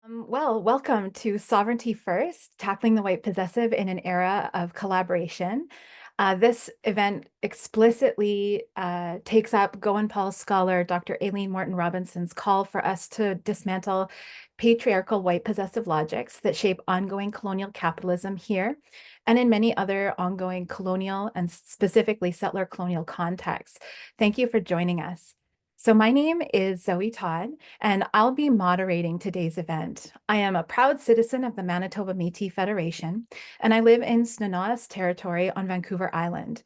Welcome to Sovereignty First, Tackling the White Possessive in an Era of Collaboration. This event explicitly takes up Goenpul scholar Dr. Aileen Moreton-Robinson's call for us to dismantle patriarchal white possessive logics that shape ongoing colonial capitalism here and in many other ongoing colonial and specifically settler colonial contexts. Thank you for joining us. So my name is Zoe Todd, and I'll be moderating today's event. I am a proud citizen of the Manitoba Métis Federation, and I live in Sq'ewqéyl territory on Vancouver Island.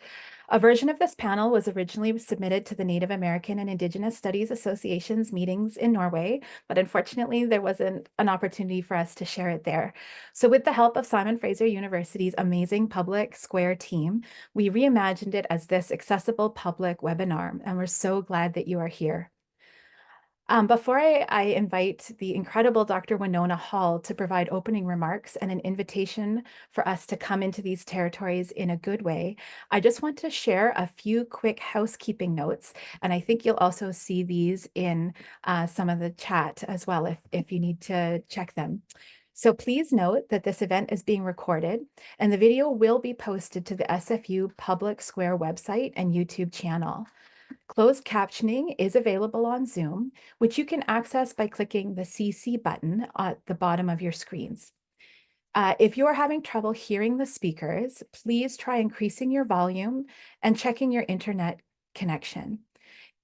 A version of this panel was originally submitted to the Native American and Indigenous Studies Association's meetings in Norway, but unfortunately there wasn't an opportunity for us to share it there. So with the help of Simon Fraser University's amazing public Square team, we reimagined it as this accessible public webinar, and we're so glad that you are here. Before I invite the incredible Dr. Wenona Hall to provide opening remarks and an invitation for us to come into these territories in a good way, I just want to share a few quick housekeeping notes, and I think you'll also see these in some of the chat as well if you need to check them. So please note that this event is being recorded, and the video will be posted to the SFU Public Square website and YouTube channel. Closed captioning is available on Zoom, which you can access by clicking the CC button at the bottom of your screens. If you are having trouble hearing the speakers, please try increasing your volume and checking your internet connection.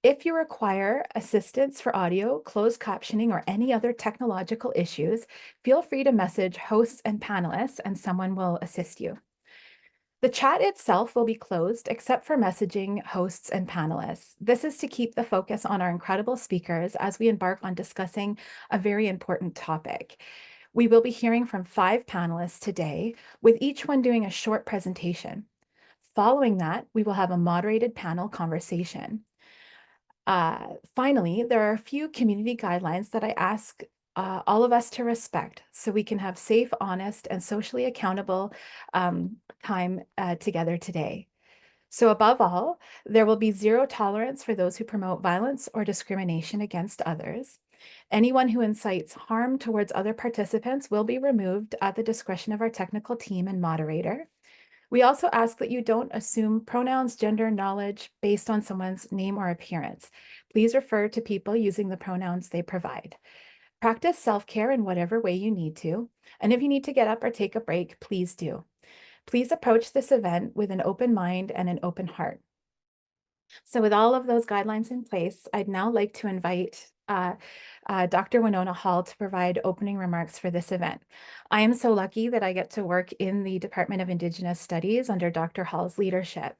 If you require assistance for audio, closed captioning, or any other technological issues, feel free to message hosts and panelists, and someone will assist you. The chat itself will be closed except for messaging hosts and panelists. This is to keep the focus on our incredible speakers as we embark on discussing a very important topic. We will be hearing from 5 panelists today, with each one doing a short presentation. Following that, we will have a moderated panel conversation. Finally, there are a few community guidelines that I ask all of us to respect so we can have safe, honest, and socially accountable time together today. So above all, there will be zero tolerance for those who promote violence or discrimination against others. Anyone who incites harm towards other participants will be removed at the discretion of our technical team and moderator. We also ask that you don't assume pronouns, gender, knowledge based on someone's name or appearance. Please refer to people using the pronouns they provide. Practice self-care in whatever way you need to, and if you need to get up or take a break, please do. Please approach this event with an open mind and an open heart. So with all of those guidelines in place, I'd now like to invite Dr. Wenona Hall to provide opening remarks for this event. I am so lucky that I get to work in the Department of Indigenous Studies under Dr. Hall's leadership.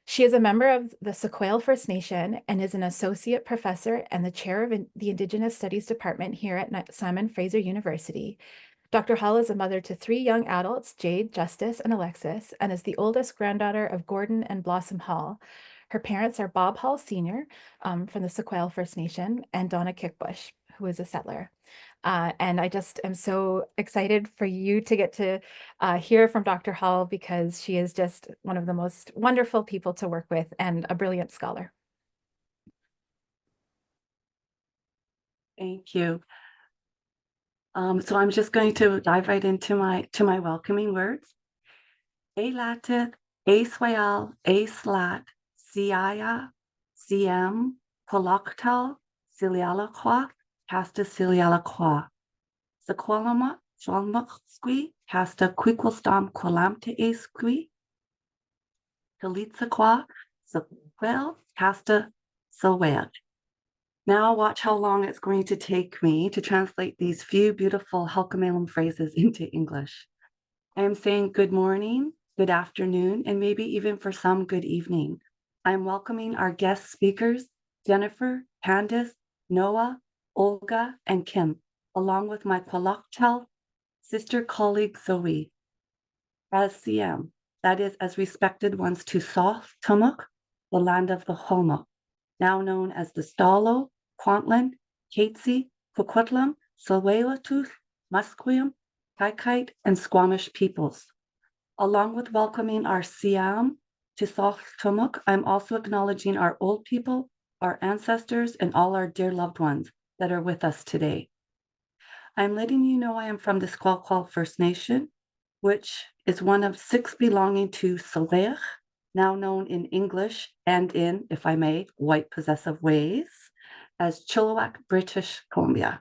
She is a member of the Sq'ewqéyl First Nation and is an associate professor and the chair of the Indigenous Studies Department here at Simon Fraser University. Dr. Hall is a mother to 3 young adults, Jade, Justice, and Alexis, and is the oldest granddaughter of Gordon and Blossom Hall. Her parents are Bob Hall Sr. From the Sq'ewqéyl First Nation and Donna Kickbush, who is a settler. And I just am so excited for you to get to hear from Dr. Hall because she is just one of the most wonderful people to work with and a brilliant scholar. Thank you. So I'm just going to dive right into my welcoming words. Latit, Sq'ewqéyl, Slat, Siaya, CM, Sq'ewqéyl, Sq'ewqéyl, Casta Sq'ewqéyl. Sequolama, Sq'ewqéyl, Casta Quiquilstam Qualamte Sq'ewqéyl. Talitsaquah, Sq'ewqéyl, Casta Sq'ewqéyl. Now watch how long it's going to take me to translate these few beautiful Halkomelem phrases into English. I am saying good morning, good afternoon, and maybe even for some, good evening. I'm welcoming our guest speakers, Jennifer, Candace, Noah, Olga, and Kim, along with my Sq'ewqéyl sister colleague Zoe, as CM, that is, as respected ones to South Tumuk, the land of the Homa, now known as the Stalo, Kwantlen, Katsi, Coquitlam, Sq'ewqéyl, Musqueam, Kaikite, and Squamish peoples. Along with welcoming our Siam to South Tumuk, I'm also acknowledging our old people, our ancestors, and all our dear loved ones that are with us today. I'm letting you know I am from the Sq'ewqéyl First Nation, which is one of 6 belonging to Sq'ewqéyl, now known in English and in, if I may, white possessive ways, as Chilliwack, British Columbia.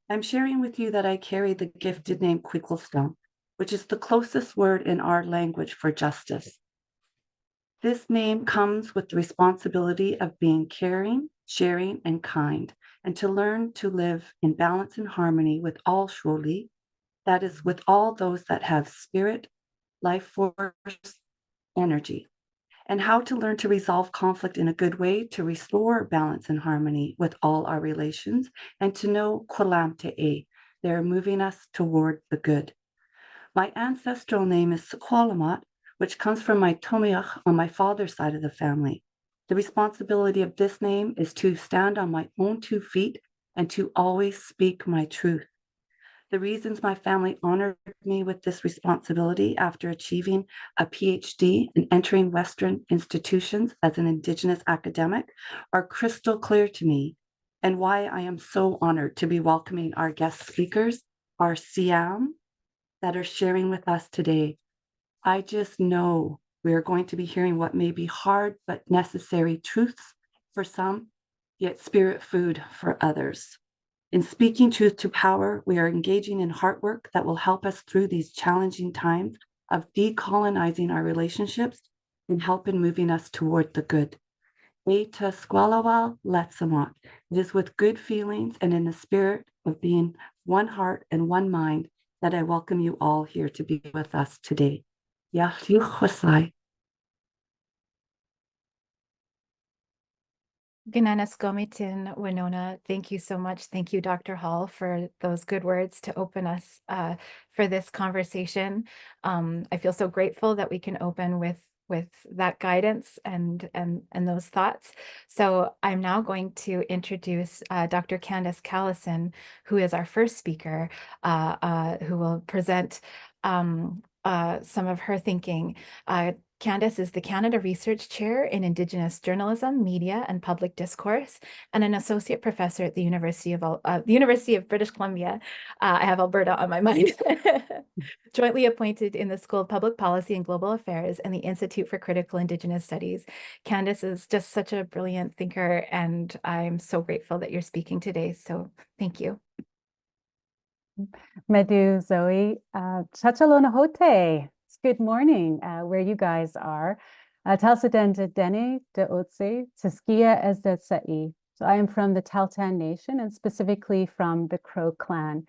I'm sharing with you that I carry the gifted name Sq'ewqéyl, which is the closest word in our language for justice. This name comes with the responsibility of being caring, sharing, and kind, and to learn to live in balance and harmony with all Sq'ewqéyl, that is, with all those that have spirit, life force, energy, and how to learn to resolve conflict in a good way to restore balance and harmony with all our relations, and to know Kwalamte'e, they're moving us toward the good. My ancestral name is Sq'ewqéyl, which comes from my Tomiach on my father's side of the family. The responsibility of this name is to stand on my own 2 feet and to always speak my truth. The reasons my family honored me with this responsibility after achieving a PhD and entering Western institutions as an Indigenous academic are crystal clear to me, and why I am so honored to be welcoming our guest speakers, our Siam, that are sharing with us today. I just know we are going to be hearing what may be hard but necessary truths for some, yet spirit food for others. In speaking truth to power, we are engaging in heart work that will help us through these challenging times of decolonizing our relationships and help in moving us toward the good. Eta Sq'ewqéyl Letsamot. It is with good feelings and in the spirit of being one heart and one mind that I welcome you all here to be with us today. Sq'ewqéyl. Wenona, thank you so much. Thank you, Dr. Hall, for those good words to open us for this conversation. I feel so grateful that we can open with that guidance and those thoughts. So I'm now going to introduce Dr. Candace Callison, who is our first speaker, who will present some of her thinking. Candace is the Canada Research Chair in Indigenous Journalism, Media, and Public Discourse, and an associate professor at the University of British Columbia. I have Alberta on my mind. Jointly appointed in the School of Public Policy and Global Affairs and the Institute for Critical Indigenous Studies. Candace is just such a brilliant thinker, and I'm so grateful that you're speaking today. So thank you. Medu, Zoe, Chachalonahote. It's good morning where you guys are. Talsaden de Dene de Otse, Tiskia as de Sai. So I am from the Tahltan Nation and specifically from the Crow clan.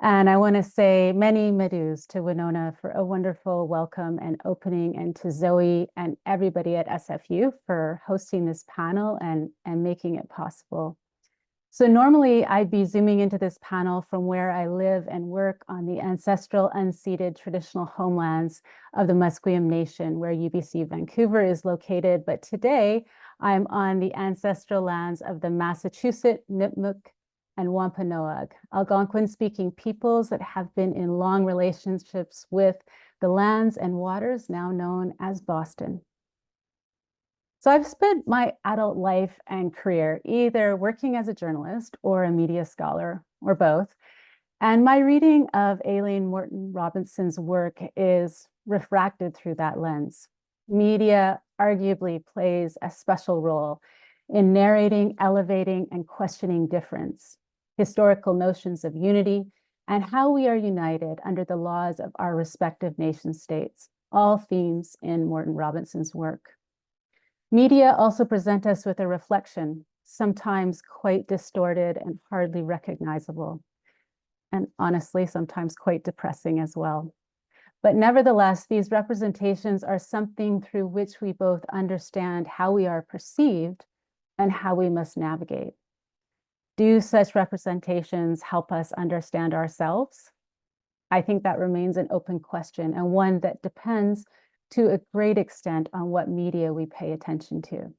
And I want to say many medus to Wenona for a wonderful welcome and opening, and to Zoe and everybody at SFU for hosting this panel and making it possible. So normally I'd be zooming into this panel from where I live and work on the ancestral unceded traditional homelands of the Musqueam Nation, where UBC Vancouver is located. But today I'm on the ancestral lands of the Massachusetts, Nipmuc, and Wampanoag, Algonquin-speaking peoples that have been in long relationships with the lands and waters now known as Boston. So I've spent my adult life and career either working as a journalist or a media scholar, or both. And my reading of Aileen Moreton-Robinson's work is refracted through that lens. Media arguably plays a special role in narrating, elevating, and questioning difference, historical notions of unity, and how we are united under the laws of our respective nation states, all themes in Moreton-Robinson's work. Media also present us with a reflection, sometimes quite distorted and hardly recognizable, and honestly, sometimes quite depressing as well. But nevertheless, these representations are something through which we both understand how we are perceived and how we must navigate. Do such representations help us understand ourselves? I think that remains an open question, and one that depends to a great extent on what media we pay attention to.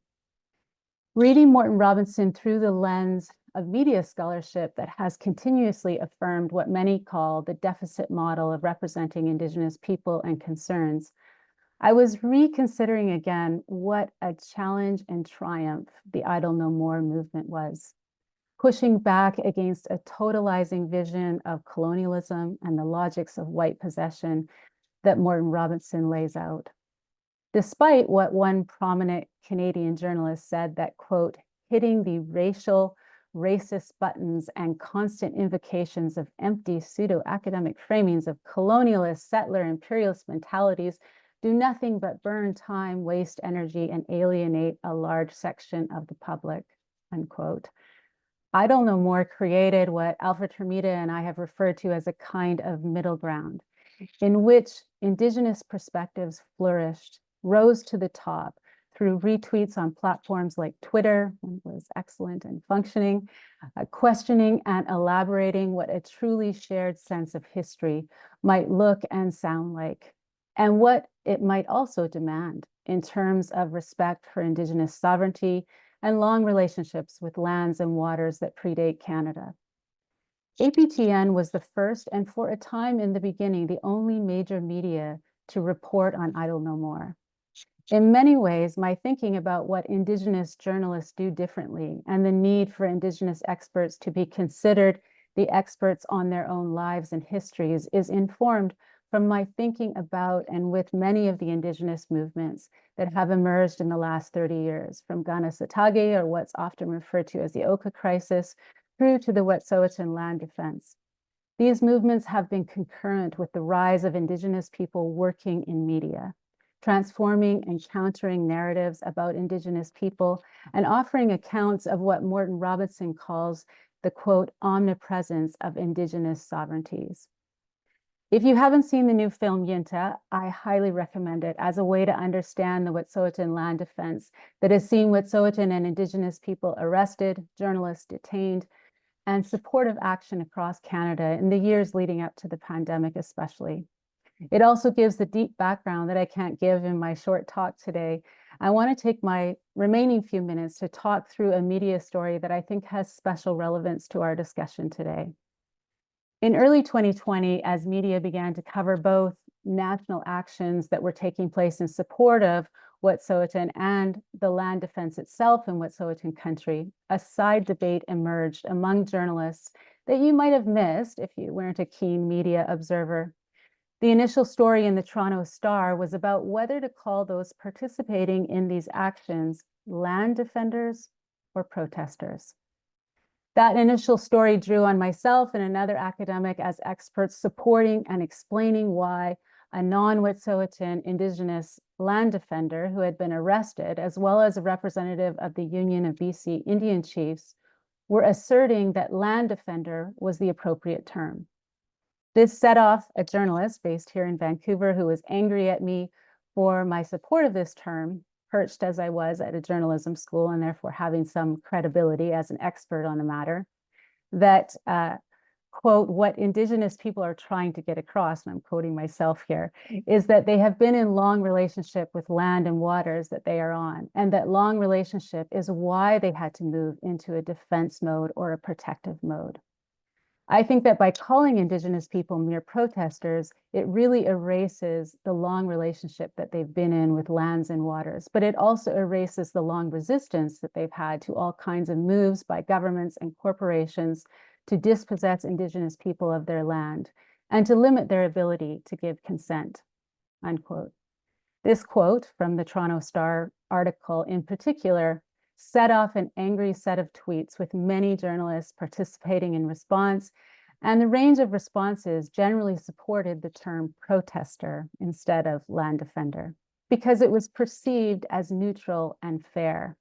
Reading Moreton-Robinson through the lens of media scholarship that has continuously affirmed what many call the deficit model of representing Indigenous people and concerns, I was reconsidering again what a challenge and triumph the Idle No More movement was. pushing back against a totalizing vision of colonialism and the logics of white possession that Moreton-Robinson lays out. Despite what one prominent Canadian journalist said that, quote, hitting the racist buttons and constant invocations of empty pseudo-academic framings of colonialist, settler, imperialist mentalities do nothing but burn time, waste energy, and alienate a large section of the public, unquote. Idle No More created what Alfred Hermida and I have referred to as a kind of middle ground, in which Indigenous perspectives flourished, rose to the top through retweets on platforms like Twitter, when it was excellent and functioning, questioning and elaborating what a truly shared sense of history might look and sound like, and what it might also demand in terms of respect for Indigenous sovereignty and long relationships with lands and waters that predate Canada. APTN was the first, and for a time in the beginning, the only major media to report on Idle No More. In many ways, my thinking about what Indigenous journalists do differently and the need for Indigenous experts to be considered the experts on their own lives and histories is informed from my thinking about and with many of the Indigenous movements that have emerged in the last 30 years, from Kanesatake, or what's often referred to as the Oka crisis, through to the Wet'suwet'en land defense. These movements have been concurrent with the rise of Indigenous people working in media, transforming and countering narratives about Indigenous people and offering accounts of what Moreton-Robinson calls the, quote, omnipresence of Indigenous sovereignties. If you haven't seen the new film Yinta, I highly recommend it as a way to understand the Wet'suwet'en land defense that has seen Wet'suwet'en and Indigenous people arrested, journalists detained, and supportive action across Canada in the years leading up to the pandemic especially. It also gives the deep background that I can't give in my short talk today. I want to take my remaining few minutes to talk through a media story that I think has special relevance to our discussion today. In early 2020, as media began to cover both national actions that were taking place in support of Wet'suwet'en and the land defense itself in Wet'suwet'en country, a side debate emerged among journalists that you might have missed if you weren't a keen media observer. The initial story in the Toronto Star was about whether to call those participating in these actions land defenders or protesters. That initial story drew on myself and another academic as experts supporting and explaining why a non-Wet'suwet'en Indigenous land defender who had been arrested, as well as a representative of the Union of BC Indian Chiefs, were asserting that land defender was the appropriate term. This set off a journalist based here in Vancouver who was angry at me for my support of this term, perched as I was at a journalism school and therefore having some credibility as an expert on the matter, that, quote, what Indigenous people are trying to get across, and I'm quoting myself here, is that they have been in long relationship with land and waters that they are on, and that long relationship is why they had to move into a defense mode or a protective mode. I think that by calling Indigenous people mere protesters, it really erases the long relationship that they've been in with lands and waters, but it also erases the long resistance that they've had to all kinds of moves by governments and corporations to dispossess Indigenous people of their land and to limit their ability to give consent, unquote. This quote from the Toronto Star article in particular set off an angry set of tweets with many journalists participating in response, and the range of responses generally supported the term protester instead of land defender because it was perceived as neutral and fair.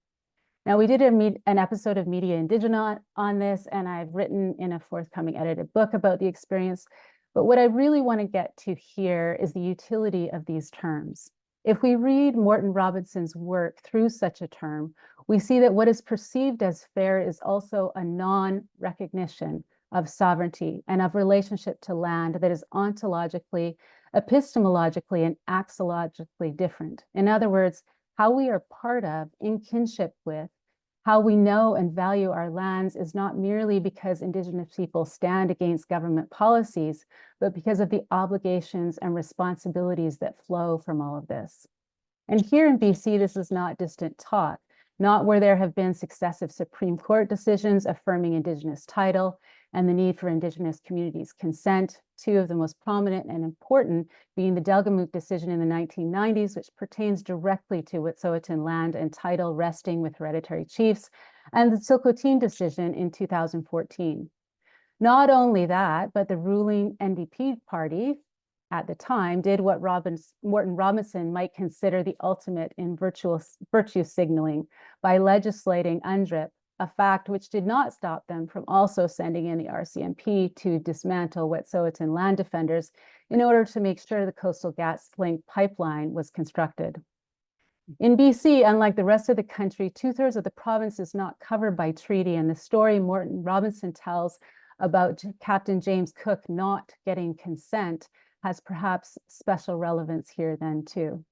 Now, we did an episode of Media Indigenous on this, and I've written in a forthcoming edited book about the experience, but what I really want to get to here is the utility of these terms. If we read Moreton-Robinson's work through such a term, we see that what is perceived as fair is also a non-recognition of sovereignty and of relationship to land that is ontologically, epistemologically, and axiologically different. In other words, how we are part of, in kinship with, how we know and value our lands is not merely because Indigenous people stand against government policies, but because of the obligations and responsibilities that flow from all of this. And here in BC, this is not distant talk. not where there have been successive Supreme Court decisions affirming Indigenous title and the need for Indigenous communities' consent, two of the most prominent and important being the Delgamuukw decision in the 1990s, which pertains directly to Wet'suwet'en land and title resting with hereditary chiefs, and the Sq'ewqéyl decision in 2014. Not only that, but the ruling NDP party at the time did what Moreton-Robinson might consider the ultimate in virtue signaling by legislating UNDRIP, a fact which did not stop them from also sending in the RCMP to dismantle Wet'suwet'en land defenders in order to make sure the Coastal GasLink pipeline was constructed. In BC, unlike the rest of the country, 2/3 of the province is not covered by treaty, and the story Moreton-Robinson tells about Captain James Cook not getting consent has perhaps special relevance here then too.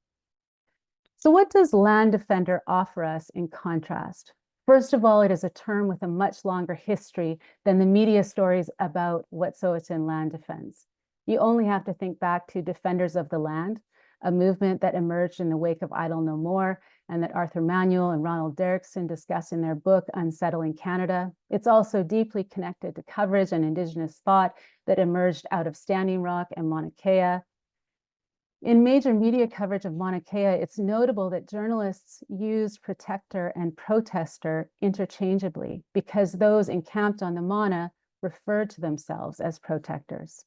So what does land defender offer us in contrast? First of all, it is a term with a much longer history than the media stories about Wet'suwet'en land defense. You only have to think back to Defenders of the Land, a movement that emerged in the wake of Idle No More and that Arthur Manuel and Ronald Derrickson discuss in their book, Unsettling Canada. It's also deeply connected to coverage and Indigenous thought that emerged out of Standing Rock and Mauna Kea. In major media coverage of Mauna Kea, it's notable that journalists used protector and protester interchangeably because those encamped on the Mauna referred to themselves as protectors.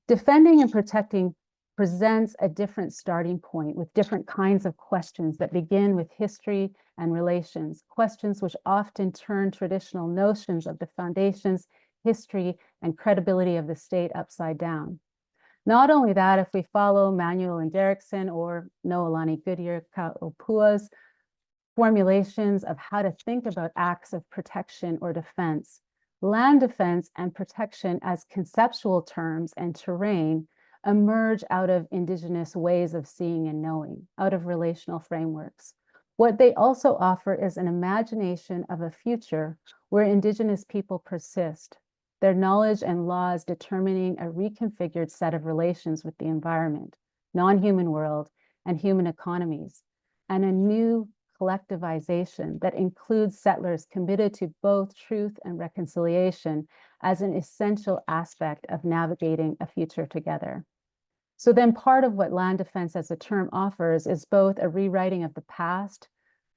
Defending and protecting presents a different starting point with different kinds of questions that begin with history and relations, questions which often turn traditional notions of the foundations, history, and credibility of the state upside down. Not only that, if we follow Manuel and Derrickson or Noelani Goodyear Kaupua's formulations of how to think about acts of protection or defense, land defense and protection as conceptual terms and terrain emerge out of Indigenous ways of seeing and knowing, out of relational frameworks. What they also offer is an imagination of a future where Indigenous people persist, their knowledge and laws determining a reconfigured set of relations with the environment, non-human world, and human economies, and a new collectivization that includes settlers committed to both truth and reconciliation as an essential aspect of navigating a future together. So then part of what land defense as a term offers is both a rewriting of the past,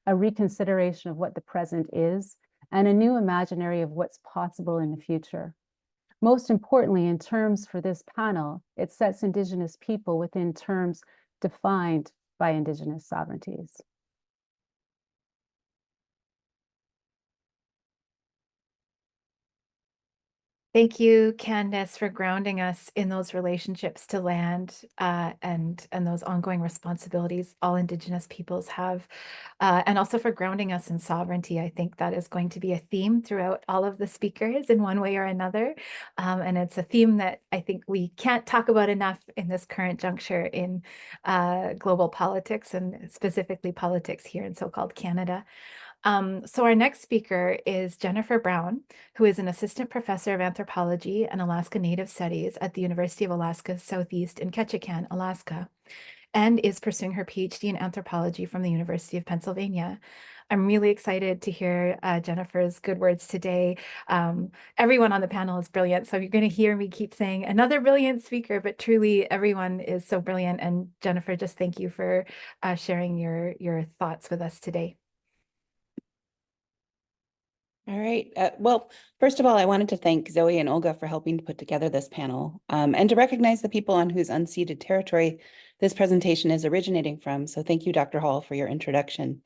a reconsideration of what the present is, and a new imaginary of what's possible in the future. Most importantly, in terms for this panel, it sets Indigenous people within terms defined by Indigenous sovereignties. Thank you, Candace, for grounding us in those relationships to land and those ongoing responsibilities all Indigenous peoples have, and also for grounding us in sovereignty. I think that is going to be a theme throughout all of the speakers in one way or another, and it's a theme that I think we can't talk about enough in this current juncture in global politics and specifically politics here in so-called Canada. So our next speaker is Jennifer Brown, who is an assistant professor of anthropology and Alaska Native Studies at the University of Alaska Southeast in Ketchikan, Alaska, and is pursuing her PhD in anthropology from the University of Pennsylvania. I'm really excited to hear Jennifer's good words today. Everyone on the panel is brilliant, so you're going to hear me keep saying another brilliant speaker, but truly everyone is so brilliant. And Jennifer, just thank you for sharing your thoughts with us today. All right. Well, first of all, I wanted to thank Zoe and Olga for helping to put together this panel and to recognize the people on whose unceded territory this presentation is originating from. So thank you, Dr. Hall, for your introduction.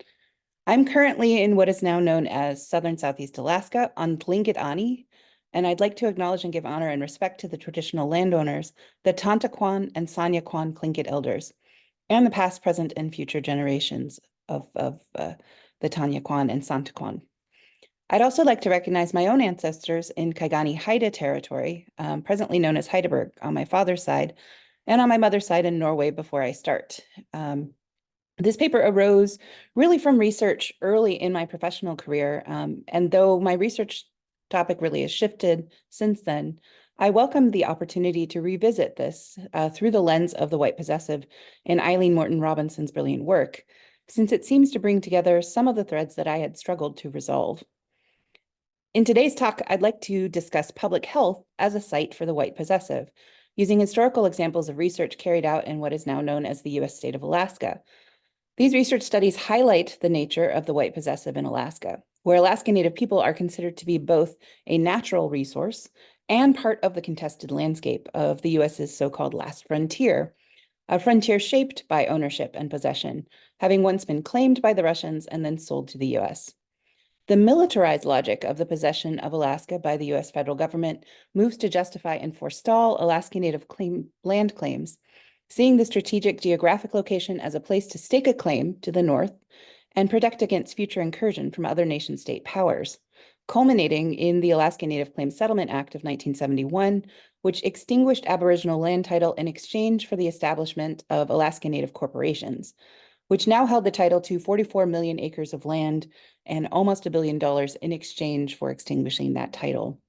I'm currently in what is now known as Southern Southeast Alaska on Tlingit Ani, and I'd like to acknowledge and give honor and respect to the traditional landowners, the Tantaquan and Sanyaquan Tlingit elders, and the past, present, and future generations of the Tanyaquan and Santaquan. I'd also like to recognize my own ancestors in Kaigani Haida territory, presently known as Heidelberg on my father's side, and on my mother's side in Norway before I start. This paper arose really from research early in my professional career, and though my research topic really has shifted since then, I welcome the opportunity to revisit this through the lens of the white possessive in Aileen Moreton-Robinson's brilliant work, since it seems to bring together some of the threads that I had struggled to resolve. In today's talk, I'd like to discuss public health as a site for the white possessive, using historical examples of research carried out in what is now known as the U.S. state of Alaska. These research studies highlight the nature of the white possessive in Alaska, where Alaska Native people are considered to be both a natural resource and part of the contested landscape of the U.S.'s so-called last frontier, a frontier shaped by ownership and possession, having once been claimed by the Russians and then sold to the U.S. The militarized logic of the possession of Alaska by the U.S. federal government moves to justify and forestall Alaska Native land claims, seeing the strategic geographic location as a place to stake a claim to the north and protect against future incursion from other nation-state powers, culminating in the Alaska Native Claims Settlement Act of 1971, which extinguished Aboriginal land title in exchange for the establishment of Alaska Native corporations, which now held the title to 44 million acres of land and almost $1 billion in exchange for extinguishing that title.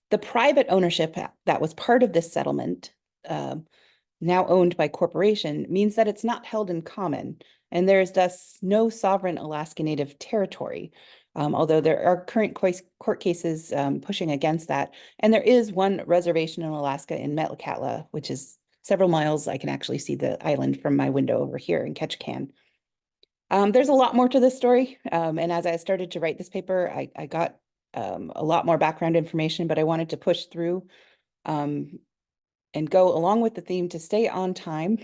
The private ownership that was part of this settlement, now owned by corporation, means that it's not held in common, and there is thus no sovereign Alaska Native territory, although there are current court cases pushing against that. And there is one reservation in Alaska in Metlakatla, which is several miles. I can actually see the island from my window over here in Ketchikan. There's a lot more to this story, and as I started to write this paper, I got a lot more background information, but I wanted to push through and go along with the theme to stay on time.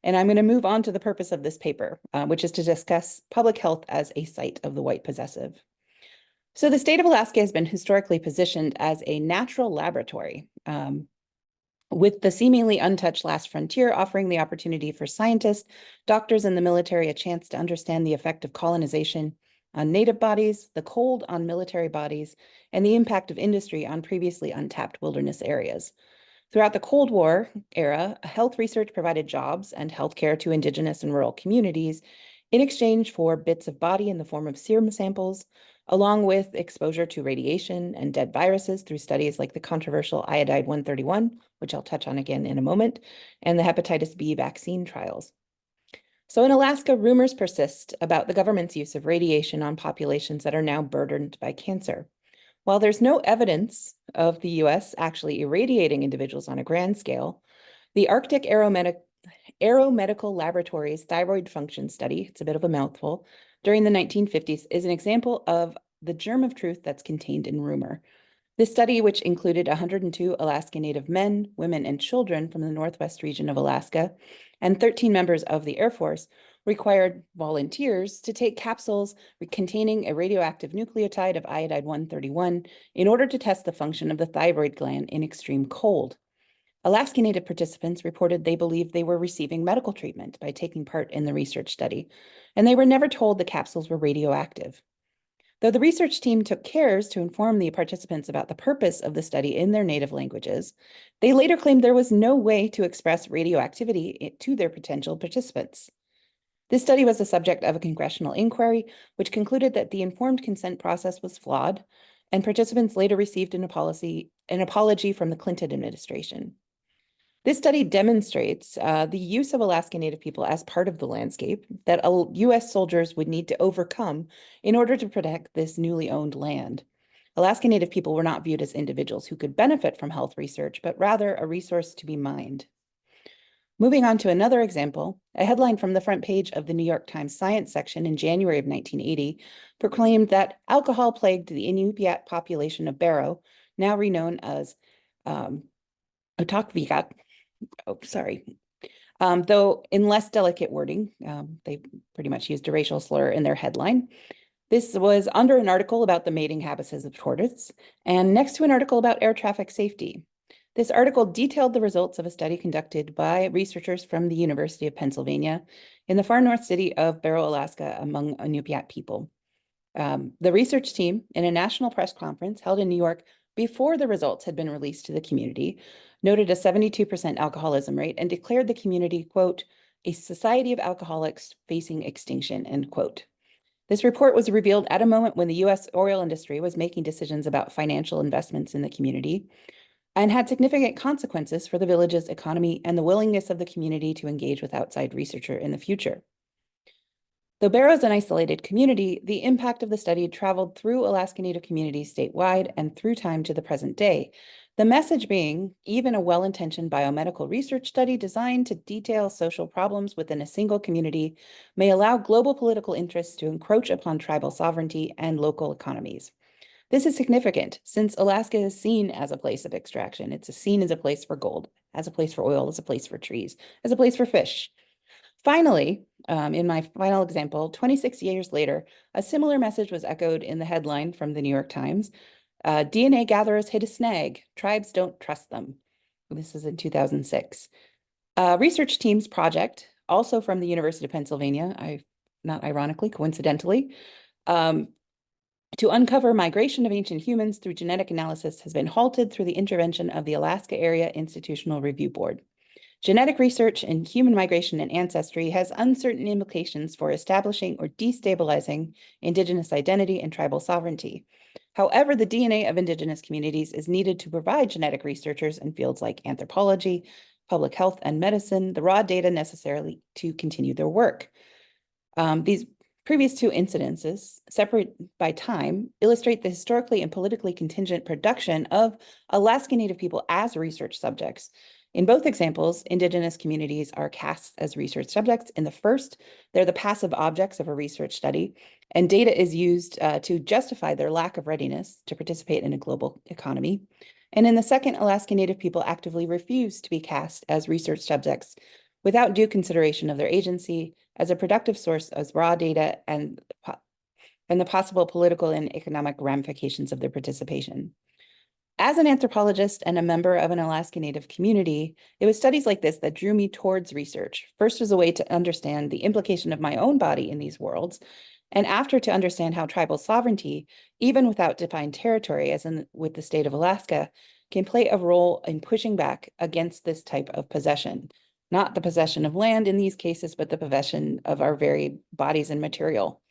And I'm going to move on to the purpose of this paper, which is to discuss public health as a site of the white possessive. So the state of Alaska has been historically positioned as a natural laboratory, with the seemingly untouched last frontier offering the opportunity for scientists, doctors, and the military a chance to understand the effect of colonization on native bodies, the cold on military bodies, and the impact of industry on previously untapped wilderness areas. Throughout the Cold War era, health research provided jobs and healthcare to Indigenous and rural communities in exchange for bits of body in the form of serum samples, along with exposure to radiation and dead viruses through studies like the controversial iodide-131, which I'll touch on again in a moment, and the hepatitis B vaccine trials. So in Alaska, rumors persist about the government's use of radiation on populations that are now burdened by cancer. While there's no evidence of the US actually irradiating individuals on a grand scale, the Arctic Aeromedical Laboratory's thyroid function study, it's a bit of a mouthful, during the 1950s is an example of the germ of truth that's contained in rumor. This study, which included 102 Alaska Native men, women, and children from the Northwest region of Alaska, and 13 members of the Air Force, required volunteers to take capsules containing a radioactive nucleotide of iodide-131 in order to test the function of the thyroid gland in extreme cold. Alaska Native participants reported they believed they were receiving medical treatment by taking part in the research study, and they were never told the capsules were radioactive. Though the research team took cares to inform the participants about the purpose of the study in their native languages, they later claimed there was no way to express radioactivity to their potential participants. This study was the subject of a congressional inquiry, which concluded that the informed consent process was flawed, and participants later received an apology from the Clinton administration. This study demonstrates the use of Alaska Native people as part of the landscape that U.S. soldiers would need to overcome in order to protect this newly owned land. Alaska Native people were not viewed as individuals who could benefit from health research, but rather a resource to be mined. Moving on to another example, a headline from the front page of the New York Times Science section in January of 1980 proclaimed that alcohol plagued the Inupiat population of Barrow, now renowned as Otokvikat. Though in less delicate wording, they pretty much used a racial slur in their headline. This was under an article about the mating habits of tortoise and next to an article about air traffic safety. This article detailed the results of a study conducted by researchers from the University of Pennsylvania in the far north city of Barrow, Alaska, among Inupiat people. The research team, in a national press conference held in New York before the results had been released to the community, noted a 72% alcoholism rate and declared the community, quote, a society of alcoholics facing extinction, end quote. This report was revealed at a moment when the U.S. oil industry was making decisions about financial investments in the community and had significant consequences for the village's economy and the willingness of the community to engage with outside researcher in the future. Though Barrow is an isolated community, the impact of the study traveled through Alaska Native communities statewide and through time to the present day. The message being, even a well-intentioned biomedical research study designed to detail social problems within a single community may allow global political interests to encroach upon tribal sovereignty and local economies. This is significant since Alaska is seen as a place of extraction. It's seen as a place for gold, as a place for oil, as a place for trees, as a place for fish. Finally, in my final example, 26 years later, a similar message was echoed in the headline from the New York Times. DNA gatherers hit a snag. Tribes don't trust them. This is in 2006. Research team's project, also from the University of Pennsylvania, not ironically, coincidentally, to uncover migration of ancient humans through genetic analysis has been halted through the intervention of the Alaska Area Institutional Review Board. Genetic research in human migration and ancestry has uncertain implications for establishing or destabilizing Indigenous identity and tribal sovereignty. However, the DNA of Indigenous communities is needed to provide genetic researchers in fields like anthropology, public health, and medicine the raw data necessarily to continue their work. These previous two incidences, separate by time, illustrate the historically and politically contingent production of Alaska Native people as research subjects. In both examples, Indigenous communities are cast as research subjects. In the first, they're the passive objects of a research study, and data is used to justify their lack of readiness to participate in a global economy. And in the second, Alaska Native people actively refuse to be cast as research subjects without due consideration of their agency as a productive source of raw data and the possible political and economic ramifications of their participation. As an anthropologist and a member of an Alaska Native community, it was studies like this that drew me towards research, first as a way to understand the implication of my own body in these worlds, and after to understand how tribal sovereignty, even without defined territory, as in with the state of Alaska, can play a role in pushing back against this type of possession. Not the possession of land in these cases, but the possession of our very bodies and material.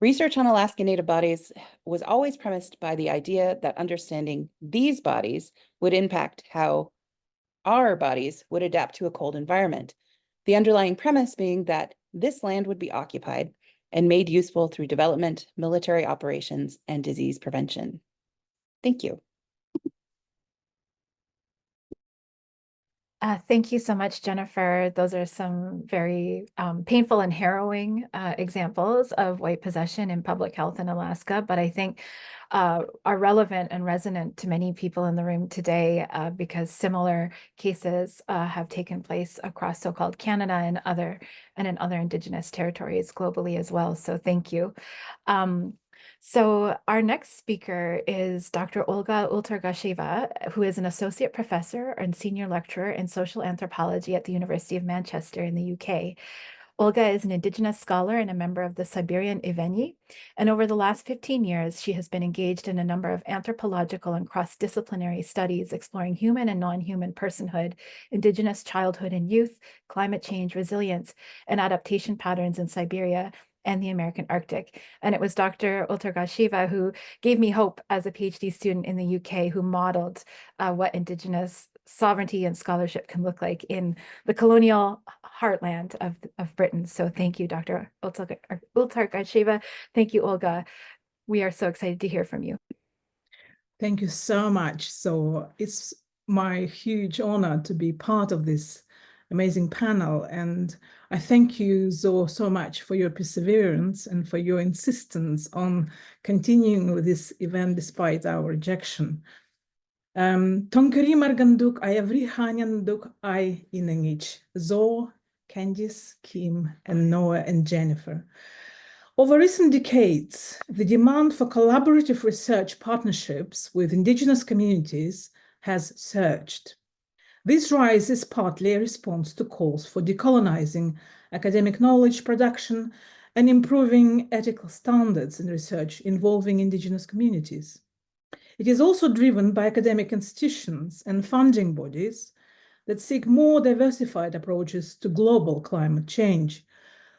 Research on Alaska Native bodies was always premised by the idea that understanding these bodies would impact how our bodies would adapt to a cold environment. The underlying premise being that this land would be occupied and made useful through development, military operations, and disease prevention. Thank you. Thank you so much, Jennifer. Those are some very painful and harrowing examples of white possession in public health in Alaska, but I think are relevant and resonant to many people in the room today because similar cases have taken place across so-called Canada and in other Indigenous territories globally as well. So thank you. So our next speaker is Dr. Olga Ultargasheva, who is an associate professor and senior lecturer in social anthropology at the University of Manchester in the UK. Olga is an Indigenous scholar and a member of the Siberian Iveni, and over the last 15 years, she has been engaged in a number of anthropological and cross-disciplinary studies exploring human and non-human personhood, Indigenous childhood and youth, climate change, resilience, and adaptation patterns in Siberia and the American Arctic. And it was Dr. Ultargasheva who gave me hope as a PhD student in the UK, who modeled what Indigenous sovereignty and scholarship can look like in the colonial heartland of Britain. So thank you, Dr. Ultargasheva. Thank you, Olga. We are so excited to hear from you. Thank you so much. So it's my huge honor to be part of this amazing panel. And I thank you so much for your perseverance and for your insistence on continuing with this event despite our rejection. Tonkeri marganduk ayavri hanyanduk ay inengich, Zo, Candice, Kim, and Noah and Jennifer. Over recent decades, the demand for collaborative research partnerships with Indigenous communities has surged. This rise is partly a response to calls for decolonizing academic knowledge production and improving ethical standards in research involving Indigenous communities. It is also driven by academic institutions and funding bodies that seek more diversified approaches to global climate change,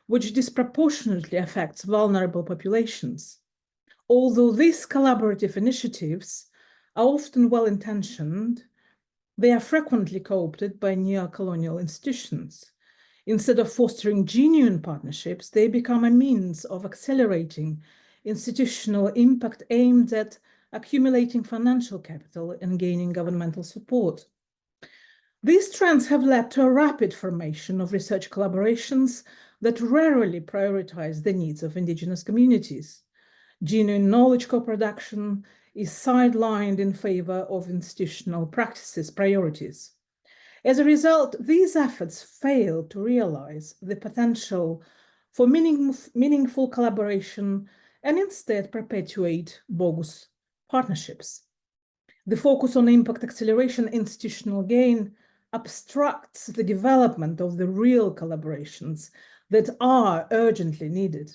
which disproportionately affects vulnerable populations. Although these collaborative initiatives are often well-intentioned, they are frequently co-opted by neo-colonial institutions. Instead of fostering genuine partnerships, they become a means of accelerating institutional impact aimed at accumulating financial capital and gaining governmental support. These trends have led to a rapid formation of research collaborations that rarely prioritize the needs of Indigenous communities. Genuine knowledge co-production is sidelined in favor of institutional practices priorities. As a result, these efforts fail to realize the potential for meaningful collaboration and instead perpetuate bogus partnerships. The focus on impact acceleration institutional gain obstructs the development of the real collaborations that are urgently needed.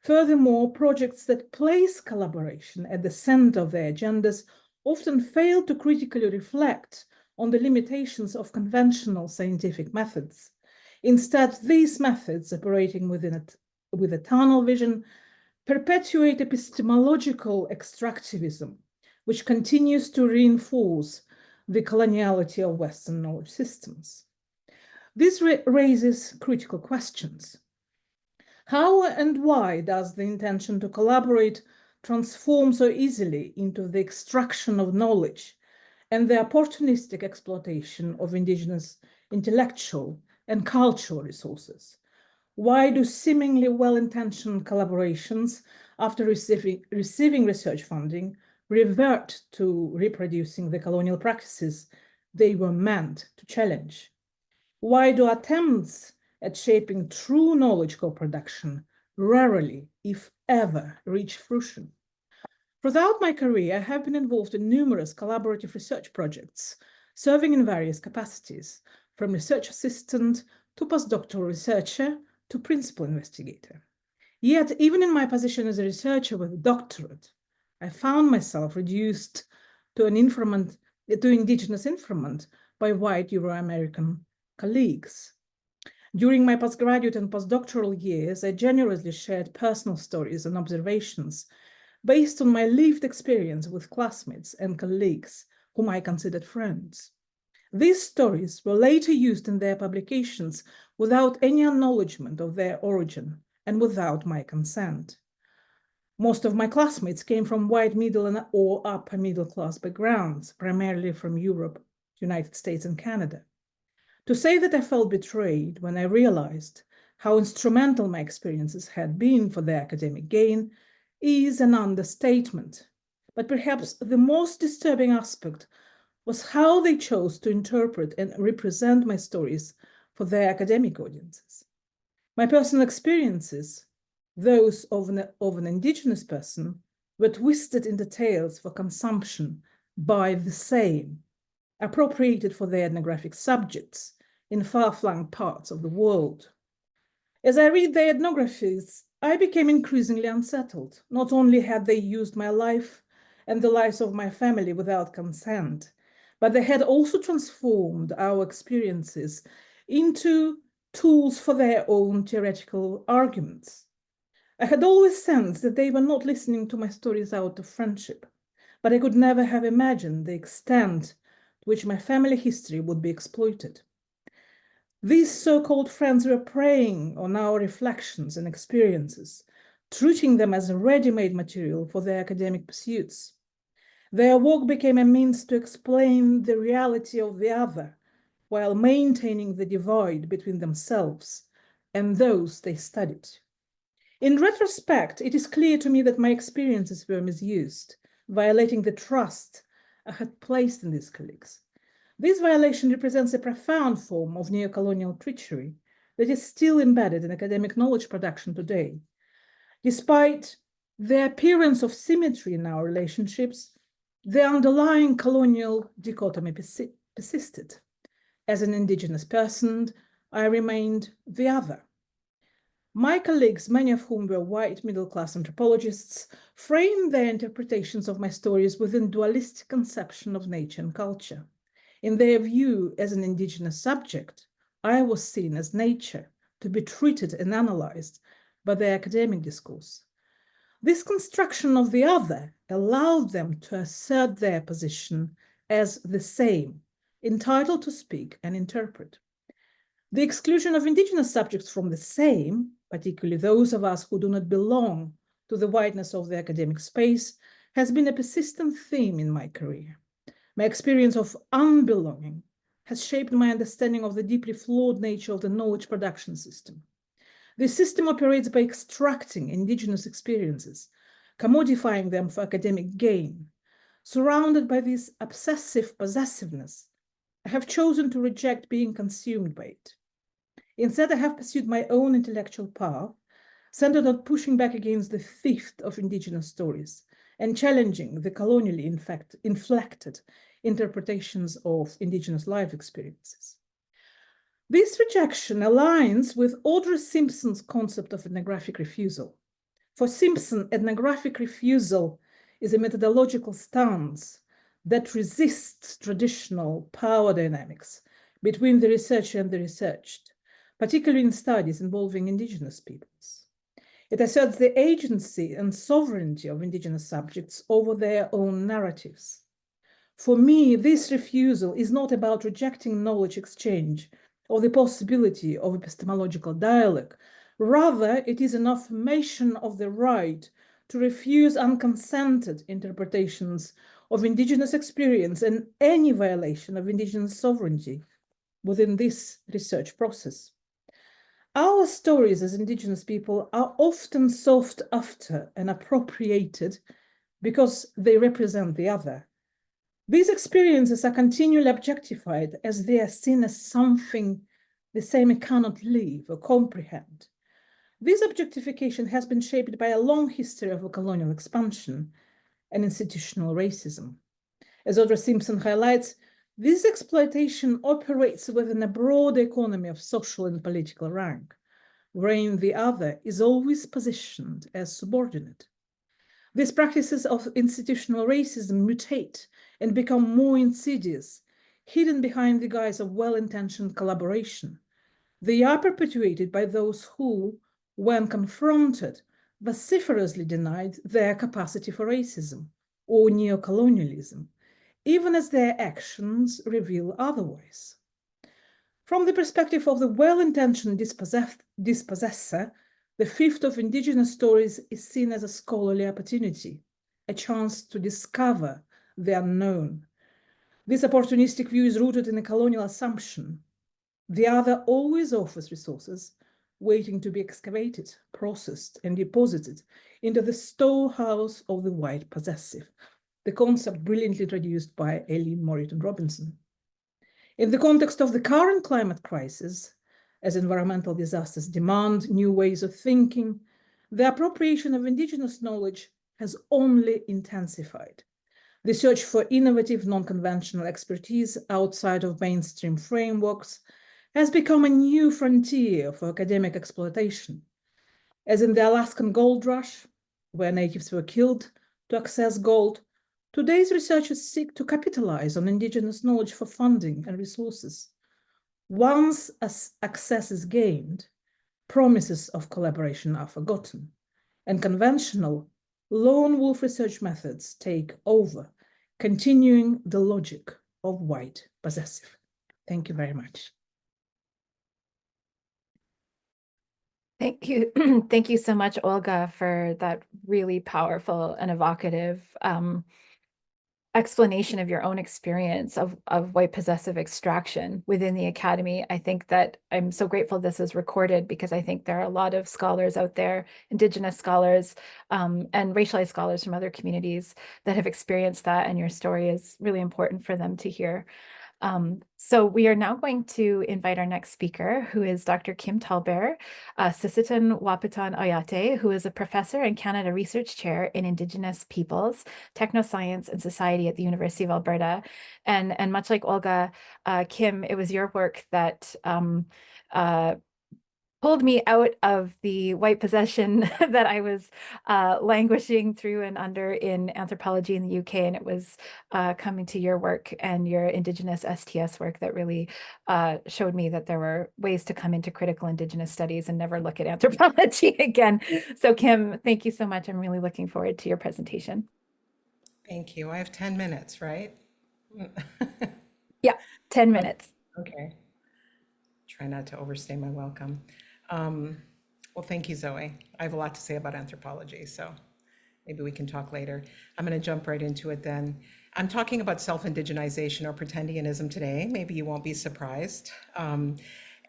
Furthermore, projects that place collaboration at the center of their agendas often fail to critically reflect on the limitations of conventional scientific methods. Instead, these methods, operating with a tunnel vision, perpetuate epistemological extractivism, which continues to reinforce the coloniality of Western knowledge systems. This raises critical questions. How and why does the intention to collaborate transform so easily into the extraction of knowledge and the opportunistic exploitation of Indigenous intellectual and cultural resources? Why do seemingly well-intentioned collaborations, after receiving research funding, revert to reproducing the colonial practices they were meant to challenge? Why do attempts at shaping true knowledge co-production rarely, if ever, reach fruition? Throughout my career, I have been involved in numerous collaborative research projects, serving in various capacities, from research assistant to postdoctoral researcher to principal investigator. Yet, even in my position as a researcher with a doctorate, I found myself reduced to Indigenous informant by white Euro-American colleagues. During my postgraduate and postdoctoral years, I generously shared personal stories and observations based on my lived experience with classmates and colleagues whom I considered friends. These stories were later used in their publications without any acknowledgement of their origin and without my consent. Most of my classmates came from white middle or upper middle class backgrounds, primarily from Europe, United States, and Canada. To say that I felt betrayed when I realized how instrumental my experiences had been for their academic gain is an understatement. But perhaps the most disturbing aspect was how they chose to interpret and represent my stories for their academic audiences. My personal experiences, those of an Indigenous person, were twisted into tales for consumption by the same, appropriated for their ethnographic subjects in far-flung parts of the world. As I read their ethnographies, I became increasingly unsettled. Not only had they used my life and the lives of my family without consent, but they had also transformed our experiences into tools for their own theoretical arguments. I had always sensed that they were not listening to my stories out of friendship, but I could never have imagined the extent to which my family history would be exploited. These so-called friends were preying on our reflections and experiences, treating them as a ready-made material for their academic pursuits. Their work became a means to explain the reality of the other, while maintaining the divide between themselves and those they studied. In retrospect, it is clear to me that my experiences were misused, violating the trust I had placed in these colleagues. This violation represents a profound form of neocolonial treachery that is still embedded in academic knowledge production today. Despite the appearance of symmetry in our relationships, the underlying colonial dichotomy persisted. As an Indigenous person, I remained the other. My colleagues, many of whom were white middle-class anthropologists, framed their interpretations of my stories within dualistic conception of nature and culture. In their view, as an Indigenous subject, I was seen as nature, to be treated and analyzed by the academic discourse. This construction of the other allowed them to assert their position as the same, entitled to speak and interpret. The exclusion of Indigenous subjects from the same, particularly those of us who do not belong to the wideness of the academic space, has been a persistent theme in my career. My experience of unbelonging has shaped my understanding of the deeply flawed nature of the knowledge production system. This system operates by extracting Indigenous experiences, commodifying them for academic gain. Surrounded by this obsessive possessiveness, I have chosen to reject being consumed by it. Instead, I have pursued my own intellectual path, centered on pushing back against the theft of Indigenous stories and challenging the colonially inflected interpretations of Indigenous life experiences. This rejection aligns with Audrey Simpson's concept of ethnographic refusal. For Simpson, ethnographic refusal is a methodological stance that resists traditional power dynamics between the researcher and the researched, particularly in studies involving Indigenous peoples. It asserts the agency and sovereignty of Indigenous subjects over their own narratives. For me, this refusal is not about rejecting knowledge exchange or the possibility of epistemological dialogue. Rather, it is an affirmation of the right to refuse unconsented interpretations of Indigenous experience and any violation of Indigenous sovereignty within this research process. Our stories as Indigenous people are often sought after and appropriated because they represent the other. These experiences are continually objectified as they are seen as something the same cannot live or comprehend. This objectification has been shaped by a long history of colonial expansion and institutional racism. As Audrey Simpson highlights, this exploitation operates within a broad economy of social and political rank, wherein the other is always positioned as subordinate. These practices of institutional racism mutate and become more insidious, hidden behind the guise of well-intentioned collaboration. They are perpetuated by those who, when confronted, vociferously denied their capacity for racism or neocolonialism, even as their actions reveal otherwise. From the perspective of the well-intentioned dispossessor, the theft of Indigenous stories is seen as a scholarly opportunity, a chance to discover the unknown. This opportunistic view is rooted in a colonial assumption. The other always offers resources waiting to be excavated, processed, and deposited into the storehouse of the white possessive, the concept brilliantly introduced by Aileen Moreton-Robinson. In the context of the current climate crisis, as environmental disasters demand new ways of thinking, the appropriation of Indigenous knowledge has only intensified. The search for innovative, non-conventional expertise outside of mainstream frameworks has become a new frontier for academic exploitation. As in the Alaskan gold rush, where natives were killed to access gold, today's researchers seek to capitalize on Indigenous knowledge for funding and resources. Once access is gained, promises of collaboration are forgotten, and conventional lone wolf research methods take over, continuing the logic of white possessive. Thank you very much. Thank you. Thank you so much, Olga, for that really powerful and evocative explanation of your own experience of white possessive extraction within the academy. I think that I'm so grateful this is recorded because I think there are a lot of scholars out there, Indigenous scholars and racialized scholars from other communities that have experienced that, and your story is really important for them to hear. So we are now going to invite our next speaker, who is Dr. Kim Talbert, Sisseton Wapitan Oyate, who is a professor and Canada Research Chair in Indigenous Peoples, Technoscience and Society at the University of Alberta. And much like Olga, Kim, it was your work that pulled me out of the white possession that I was languishing through and under in anthropology in the UK. And it was coming to your work and your Indigenous STS work that really showed me that there were ways to come into critical Indigenous studies and never look at anthropology again. So Kim, thank you so much. I'm really looking forward to your presentation. Thank you. I have 10 minutes, right? Yeah, 10 minutes. Okay. Try not to overstay my welcome. Well, thank you, Zoe. I have a lot to say about anthropology, so maybe we can talk later. I'm going to jump right into it then. I'm talking about self-indigenization or Pretendianism today. Maybe you won't be surprised. And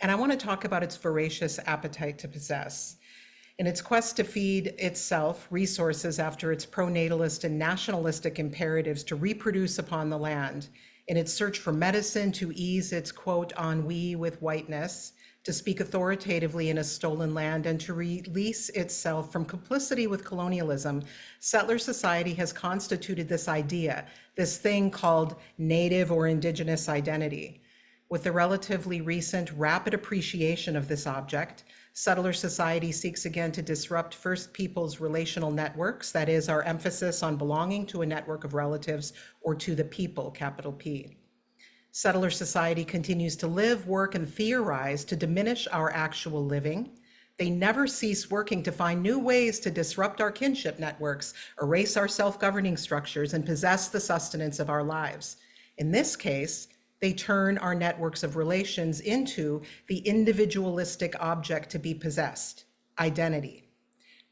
I want to talk about its voracious appetite to possess. In its quest to feed itself resources after its pronatalist and nationalistic imperatives to reproduce upon the land, in its search for medicine to ease its, quote, ennui with whiteness, to speak authoritatively in a stolen land, and to release itself from complicity with colonialism, settler society has constituted this idea, this thing called native or indigenous identity. With the relatively recent rapid appreciation of this object, settler society seeks again to disrupt First Peoples relational networks, that is, our emphasis on belonging to a network of relatives or to the people, capital P. Settler society continues to live, work, and theorize to diminish our actual living. They never cease working to find new ways to disrupt our kinship networks, erase our self-governing structures, and possess the sustenance of our lives. In this case, they turn our networks of relations into the individualistic object to be possessed, identity.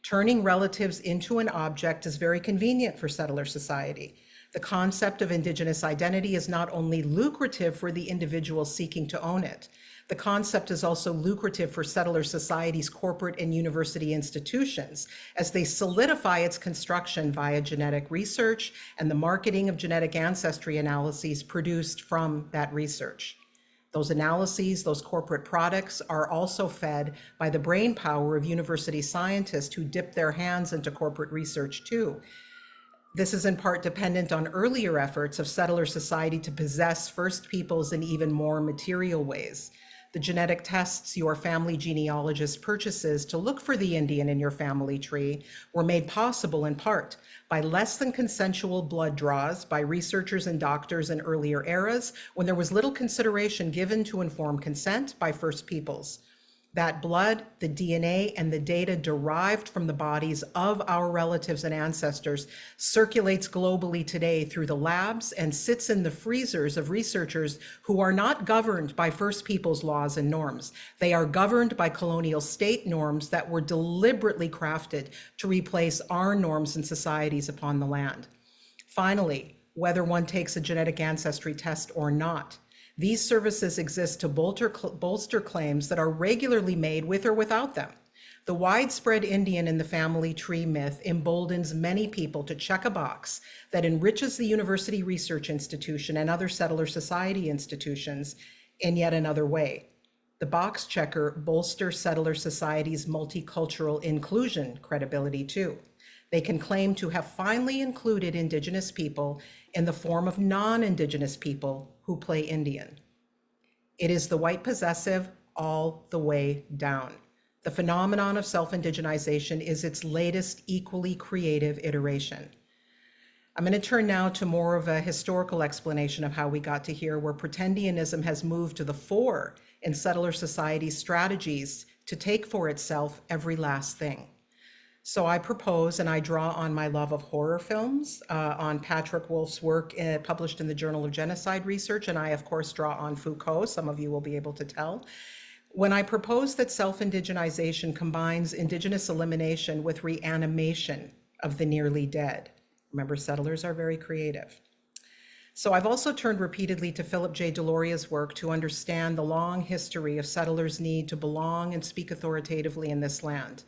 Turning relatives into an object is very convenient for settler society. The concept of indigenous identity is not only lucrative for the individual seeking to own it, the concept is also lucrative for settler society's corporate and university institutions as they solidify its construction via genetic research and the marketing of genetic ancestry analyses produced from that research. Those analyses, those corporate products are also fed by the brain power of university scientists who dip their hands into corporate research too. This is in part dependent on earlier efforts of settler society to possess First Peoples in even more material ways. The genetic tests your family genealogist purchases to look for the Indian in your family tree were made possible in part by less than consensual blood draws by researchers and doctors in earlier eras when there was little consideration given to informed consent by First Peoples. That blood, the DNA, and the data derived from the bodies of our relatives and ancestors circulates globally today through the labs and sits in the freezers of researchers who are not governed by First Peoples laws and norms. They are governed by colonial state norms that were deliberately crafted to replace our norms and societies upon the land. Finally, whether one takes a genetic ancestry test or not, these services exist to bolster claims that are regularly made with or without them. The widespread Indian in the family tree myth emboldens many people to check a box that enriches the university research institution and other settler society institutions in yet another way. The box checker bolsters settler society's multicultural inclusion credibility too. They can claim to have finally included Indigenous people in the form of non-Indigenous people who play Indian. It is the white possessive all the way down. The phenomenon of self-indigenization is its latest equally creative iteration. I'm going to turn now to more of a historical explanation of how we got to here, where Pretendianism has moved to the fore in settler society's strategies to take for itself every last thing. So I propose, and I draw on my love of horror films, on Patrick Wolf's work published in the Journal of Genocide Research, and I, of course, draw on Foucault. Some of you will be able to tell. When I propose that self-indigenization combines indigenous elimination with reanimation of the nearly dead. Remember, settlers are very creative. So I've also turned repeatedly to Philip J. Deloria's work to understand the long history of settlers' need to belong and speak authoritatively in this land.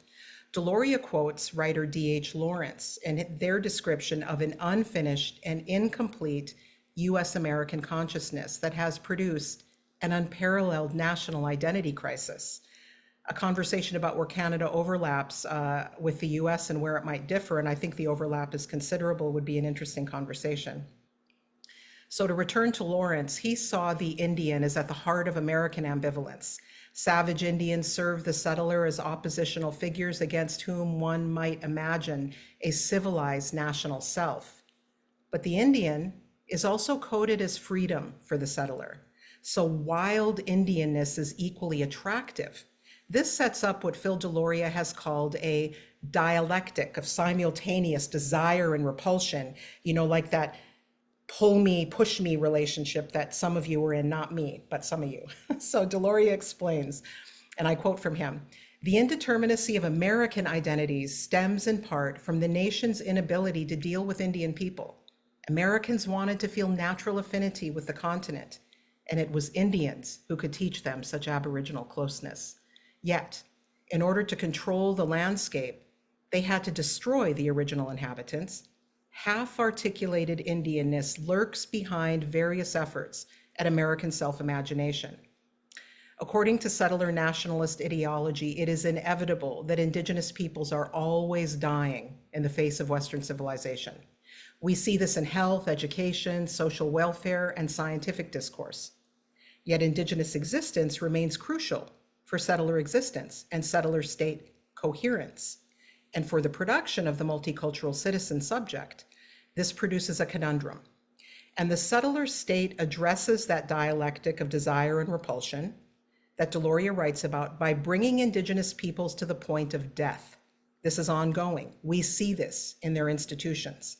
Deloria quotes writer D.H. Lawrence in their description of an unfinished and incomplete US-American consciousness that has produced an unparalleled national identity crisis. A conversation about where Canada overlaps with the US and where it might differ, and I think the overlap is considerable, would be an interesting conversation. So to return to Lawrence, he saw the Indian as at the heart of American ambivalence. Savage Indians served the settler as oppositional figures against whom one might imagine a civilized national self. But the Indian is also coded as freedom for the settler. So wild Indianness is equally attractive. This sets up what Phil Deloria has called a dialectic of simultaneous desire and repulsion, like that pull me, push me relationship that some of you were in, not me, but some of you. So Deloria explains, and I quote from him, "The indeterminacy of American identities stems in part from the nation's inability to deal with Indian people. Americans wanted to feel natural affinity with the continent, and it was Indians who could teach them such aboriginal closeness. Yet, in order to control the landscape, they had to destroy the original inhabitants. Half-articulated Indianness lurks behind various efforts at American self-imagination. According to settler nationalist ideology, it is inevitable that Indigenous peoples are always dying in the face of Western civilization. We see this in health, education, social welfare, and scientific discourse. Yet Indigenous existence remains crucial for settler existence and settler state coherence, and for the production of the multicultural citizen subject. This produces a conundrum. And the settler state addresses that dialectic of desire and repulsion that Deloria writes about by bringing Indigenous peoples to the point of death. This is ongoing. We see this in their institutions,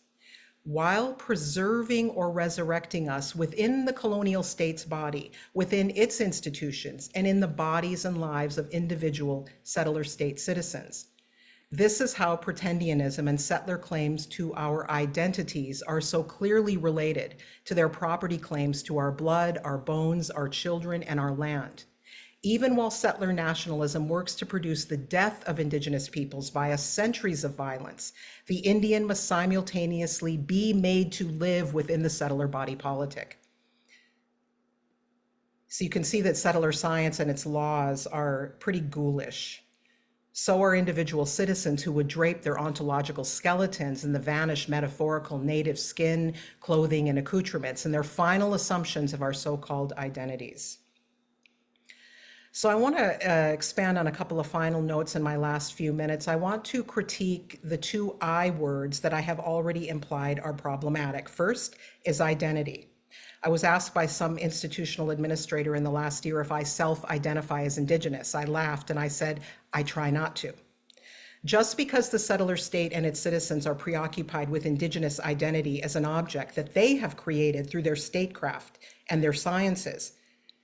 while preserving or resurrecting us within the colonial state's body, within its institutions, and in the bodies and lives of individual settler state citizens. This is how Pretendianism and settler claims to our identities are so clearly related to their property claims to our blood, our bones, our children, and our land. Even while settler nationalism works to produce the death of Indigenous peoples via centuries of violence, the Indian must simultaneously be made to live within the settler body politic. So you can see that settler science and its laws are pretty ghoulish. So are individual citizens who would drape their ontological skeletons in the vanished metaphorical native skin, clothing, and accoutrements, and their final assumptions of our so-called identities. So I want to expand on a couple of final notes in my last few minutes. I want to critique the two I words that I have already implied are problematic. First is identity. I was asked by some institutional administrator in the last year if I self-identify as Indigenous. I laughed and I said, I try not to. Just because the settler state and its citizens are preoccupied with Indigenous identity as an object that they have created through their statecraft and their sciences,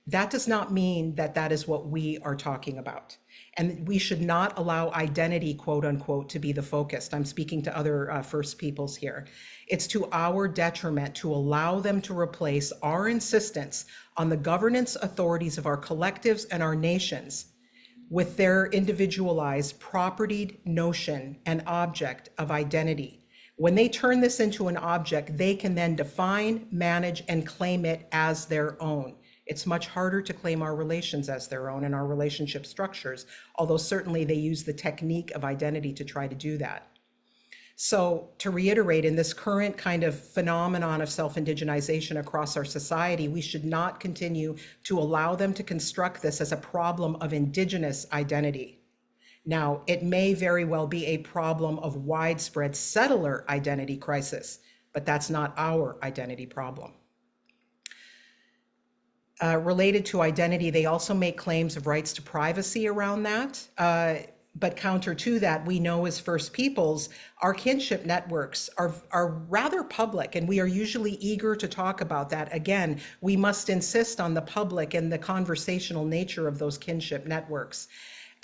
that does not mean that that is what we are talking about. And we should not allow identity, quote unquote, to be the focus. I'm speaking to other First Peoples here. It's to our detriment to allow them to replace our insistence on the governance authorities of our collectives and our nations with their individualized, propertied notion and object of identity. When they turn this into an object, they can then define, manage, and claim it as their own. It's much harder to claim our relations as their own and our relationship structures, although certainly they use the technique of identity to try to do that. So to reiterate, in this current kind of phenomenon of self-indigenization across our society, we should not continue to allow them to construct this as a problem of Indigenous identity. Now, it may very well be a problem of widespread settler identity crisis, but that's not our identity problem. Related to identity, they also make claims of rights to privacy around that. But counter to that, we know as First Peoples, our kinship networks are rather public, and we are usually eager to talk about that. Again, we must insist on the public and the conversational nature of those kinship networks.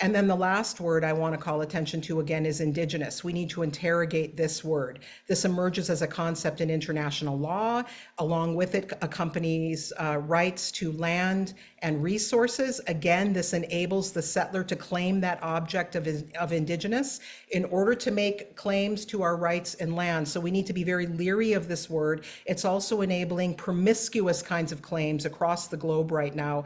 And then the last word I want to call attention to again is Indigenous. We need to interrogate this word. This emerges as a concept in international law. Along with it accompanies rights to land and resources. Again, this enables the settler to claim that object of Indigenous in order to make claims to our rights and land. So we need to be very leery of this word. It's also enabling promiscuous kinds of claims across the globe right now,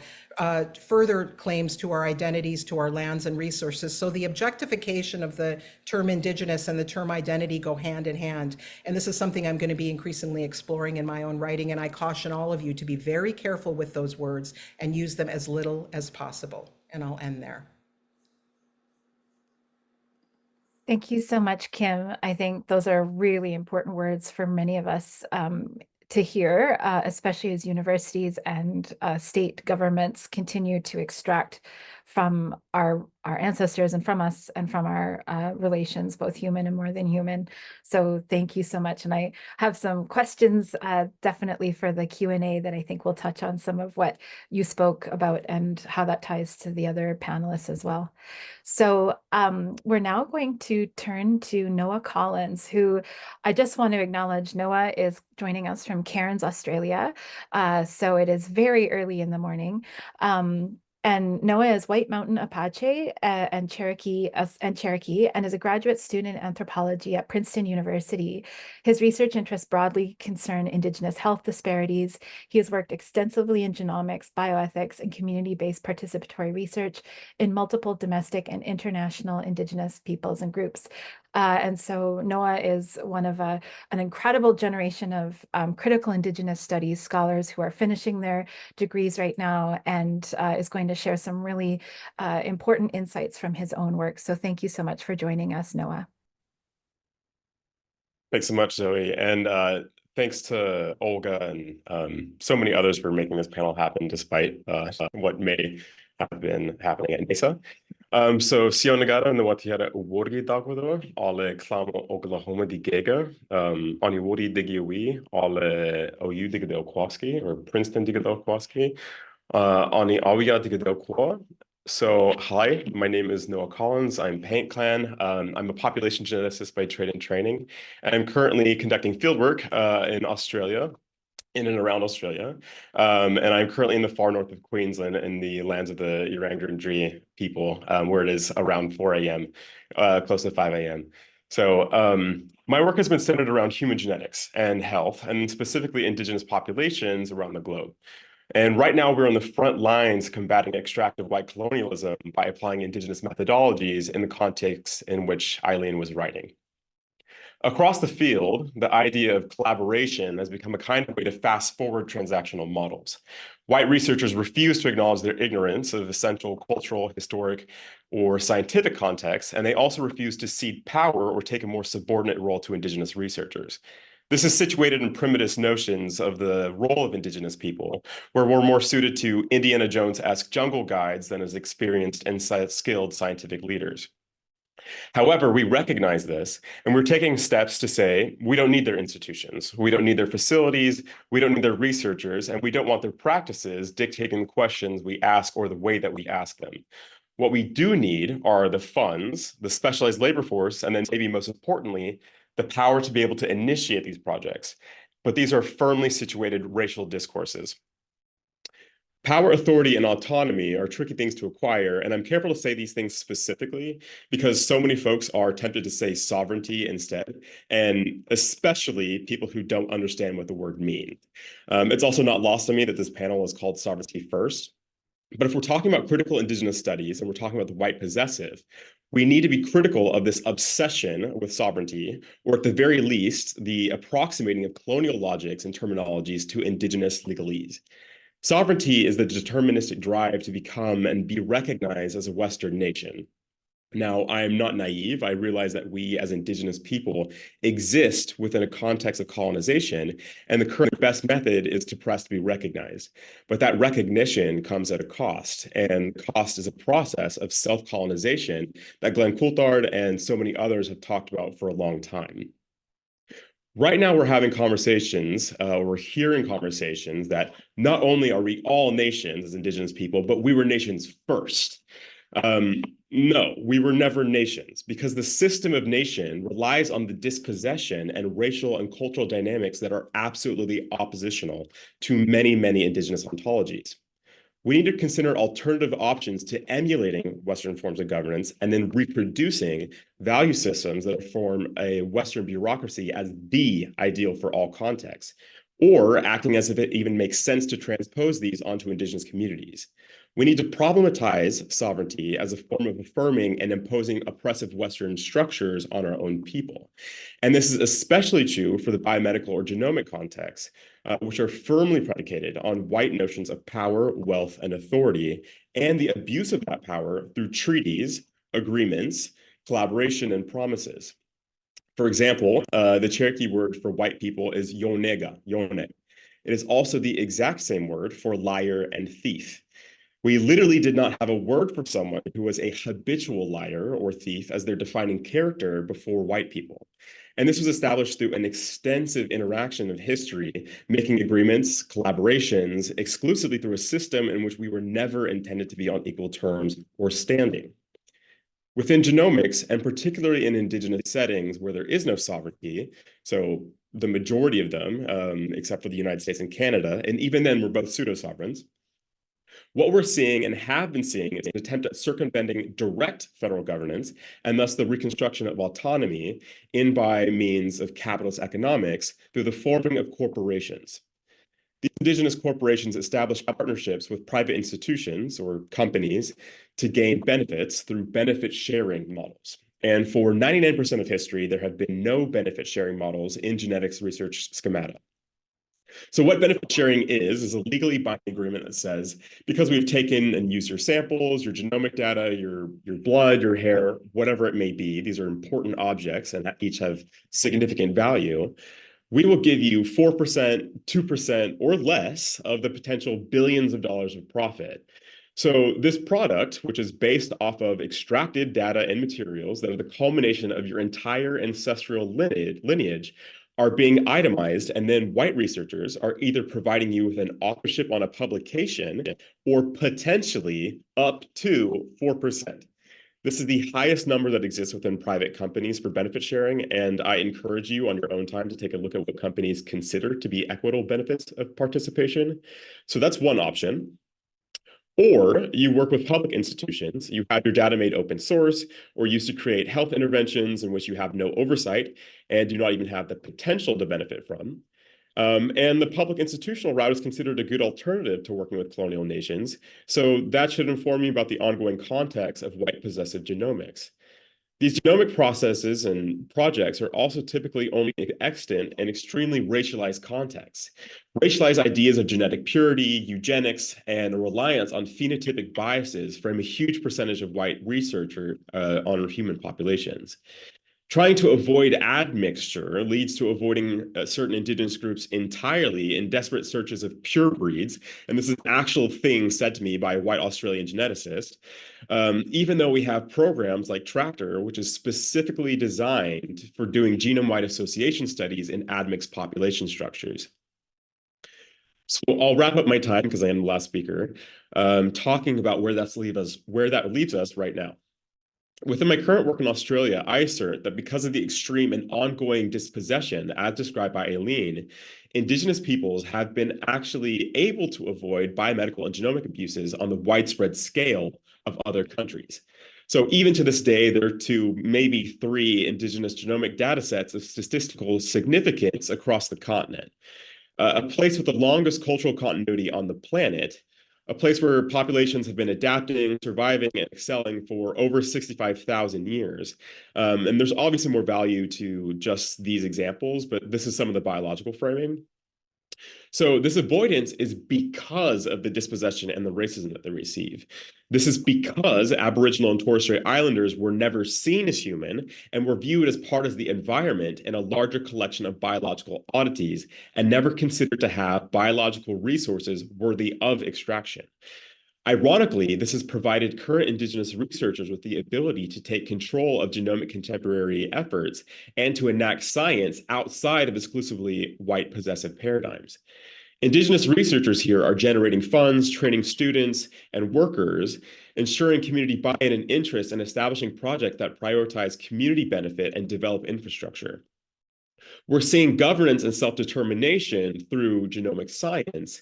further claims to our identities, to our lands and resources. So the objectification of the term Indigenous and the term identity go hand in hand. And this is something I'm going to be increasingly exploring in my own writing. And I caution all of you to be very careful with those words and use them as little as possible. And I'll end there. Thank you so much, Kim. I think those are really important words for many of us to hear, especially as universities and state governments continue to extract from our ancestors and from us and from our relations, both human and more than human. So thank you so much. And I have some questions definitely for the Q&A that I think will touch on some of what you spoke about and how that ties to the other panelists as well. So we're now going to turn to Noah Collins, who I just want to acknowledge. Noah is joining us from Cairns, Australia. So it is very early in the morning. And Noah is White Mountain Apache and Cherokee and is a graduate student in anthropology at Princeton University. His research interests broadly concern Indigenous health disparities. He has worked extensively in genomics, bioethics, and community-based participatory research in multiple domestic and international Indigenous peoples and groups. And so Noah is one of an incredible generation of critical Indigenous studies scholars who are finishing their degrees right now, and is going to share some really important insights from his own work. So thank you so much for joining us, Noah. Thanks so much, Zoe. And thanks to Olga and so many others for making this panel happen despite what may have been happening at NESA. So Sio Nagata no watiara uwori dagwado ale klamo Oklahoma di Gega aniwori digiwi ale OU digadel kwaski or Princeton digadel kwaski ani awia digadel kwa. So hi, my name is Noah Collins. I'm Paint Clan. I'm a population geneticist by trade and training, and I'm currently conducting fieldwork in Australia, in and around Australia. And I'm currently in the far north of Queensland in the lands of the Wurundjeri people, where it is around 4 a.m., close to 5 a.m. So my work has been centered around human genetics and health, and specifically Indigenous populations around the globe. And right now we're on the front lines combating extractive white colonialism by applying Indigenous methodologies in the context in which Aileen was writing. Across the field, the idea of collaboration has become a kind of way to fast forward transactional models. White researchers refuse to acknowledge their ignorance of essential cultural, historic, or scientific contexts, and they also refuse to cede power or take a more subordinate role to Indigenous researchers. This is situated in primitive notions of the role of Indigenous people, where we're more suited to Indiana Jones-esque jungle guides than as experienced and skilled scientific leaders. However, we recognize this, and we're taking steps to say, we don't need their institutions, we don't need their facilities, we don't need their researchers, and we don't want their practices dictating the questions we ask or the way that we ask them. What we do need are the funds, the specialized labor force, and then maybe most importantly, the power to be able to initiate these projects. But these are firmly situated racial discourses. Power, authority, and autonomy are tricky things to acquire, and I'm careful to say these things specifically because so many folks are tempted to say sovereignty instead, and especially people who don't understand what the word means. It's also not lost on me that this panel is called Sovereignty First. But if we're talking about critical Indigenous studies and we're talking about the white possessive, we need to be critical of this obsession with sovereignty, or at the very least, the approximating of colonial logics and terminologies to Indigenous legalese. Sovereignty is the deterministic drive to become and be recognized as a Western nation. Now, I am not naive. I realize that we as Indigenous people exist within a context of colonization, and the current best method is to press to be recognized. But that recognition comes at a cost, and cost is a process of self-colonization that Glenn Coulthard and so many others have talked about for a long time. Right now, we're having conversations, we're hearing conversations that not only are we all nations as Indigenous people, but we were nations first. No, we were never nations because the system of nation relies on the dispossession and racial and cultural dynamics that are absolutely oppositional to many, many Indigenous ontologies. We need to consider alternative options to emulating Western forms of governance and then reproducing value systems that form a Western bureaucracy as the ideal for all contexts, or acting as if it even makes sense to transpose these onto Indigenous communities. We need to problematize sovereignty as a form of affirming and imposing oppressive Western structures on our own people. And this is especially true for the biomedical or genomic context, which are firmly predicated on white notions of power, wealth, and authority, and the abuse of that power through treaties, agreements, collaboration, and promises. For example, the Cherokee word for white people is yonega, yone. It is also the exact same word for liar and thief. We literally did not have a word for someone who was a habitual liar or thief as their defining character before white people. And this was established through an extensive interaction of history, making agreements, collaborations, exclusively through a system in which we were never intended to be on equal terms or standing. Within genomics, and particularly in Indigenous settings where there is no sovereignty, so the majority of them, except for the United States and Canada, and even then we're both pseudo-sovereigns, what we're seeing and have been seeing is an attempt at circumventing direct federal governance and thus the reconstruction of autonomy in by means of capitalist economics through the forming of corporations. These Indigenous corporations establish partnerships with private institutions or companies to gain benefits through benefit sharing models. And for 99% of history, there have been no benefit sharing models in genetics research schemata. So what benefit sharing is a legally binding agreement that says, because we've taken and used your samples, your genomic data, your blood, your hair, whatever it may be, these are important objects and each have significant value, we will give you 4%, 2%, or less of the potential billions of dollars of profit. So this product, which is based off of extracted data and materials that are the culmination of your entire ancestral lineage, are being itemized, and then white researchers are either providing you with an authorship on a publication or potentially up to 4%. This is the highest number that exists within private companies for benefit sharing, and I encourage you on your own time to take a look at what companies consider to be equitable benefits of participation. So that's one option. Or you work with public institutions, you have your data made open source, or used to create health interventions in which you have no oversight and do not even have the potential to benefit from. And the public institutional route is considered a good alternative to working with colonial nations. So that should inform you about the ongoing context of white possessive genomics. These genomic processes and projects are also typically only extant in extremely racialized contexts. Racialized ideas of genetic purity, eugenics, and a reliance on phenotypic biases frame a huge percentage of white researchers on human populations. Trying to avoid admixture leads to avoiding certain indigenous groups entirely in desperate searches of pure breeds. And this is an actual thing said to me by a white Australian geneticist. Even though we have programs like Tractor, which is specifically designed for doing genome-wide association studies in admixed population structures. So I'll wrap up my time because I am the last speaker, talking about where that leaves us right now. Within my current work in Australia, I assert that because of the extreme and ongoing dispossession, as described by Aileen, Indigenous peoples have been actually able to avoid biomedical and genomic abuses on the widespread scale of other countries. So even to this day, there are 2, maybe 3 Indigenous genomic data sets of statistical significance across the continent. A place with the longest cultural continuity on the planet, a place where populations have been adapting, surviving, and excelling for over 65,000 years. And there's obviously more value to just these examples, but this is some of the biological framing. So this avoidance is because of the dispossession and the racism that they receive. This is because Aboriginal and Torres Strait Islanders were never seen as human and were viewed as part of the environment in a larger collection of biological oddities and never considered to have biological resources worthy of extraction. Ironically, this has provided current Indigenous researchers with the ability to take control of genomic contemporary efforts and to enact science outside of exclusively white possessive paradigms. Indigenous researchers here are generating funds, training students and workers, ensuring community buy-in and interest, and establishing projects that prioritize community benefit and develop infrastructure. We're seeing governance and self-determination through genomic science,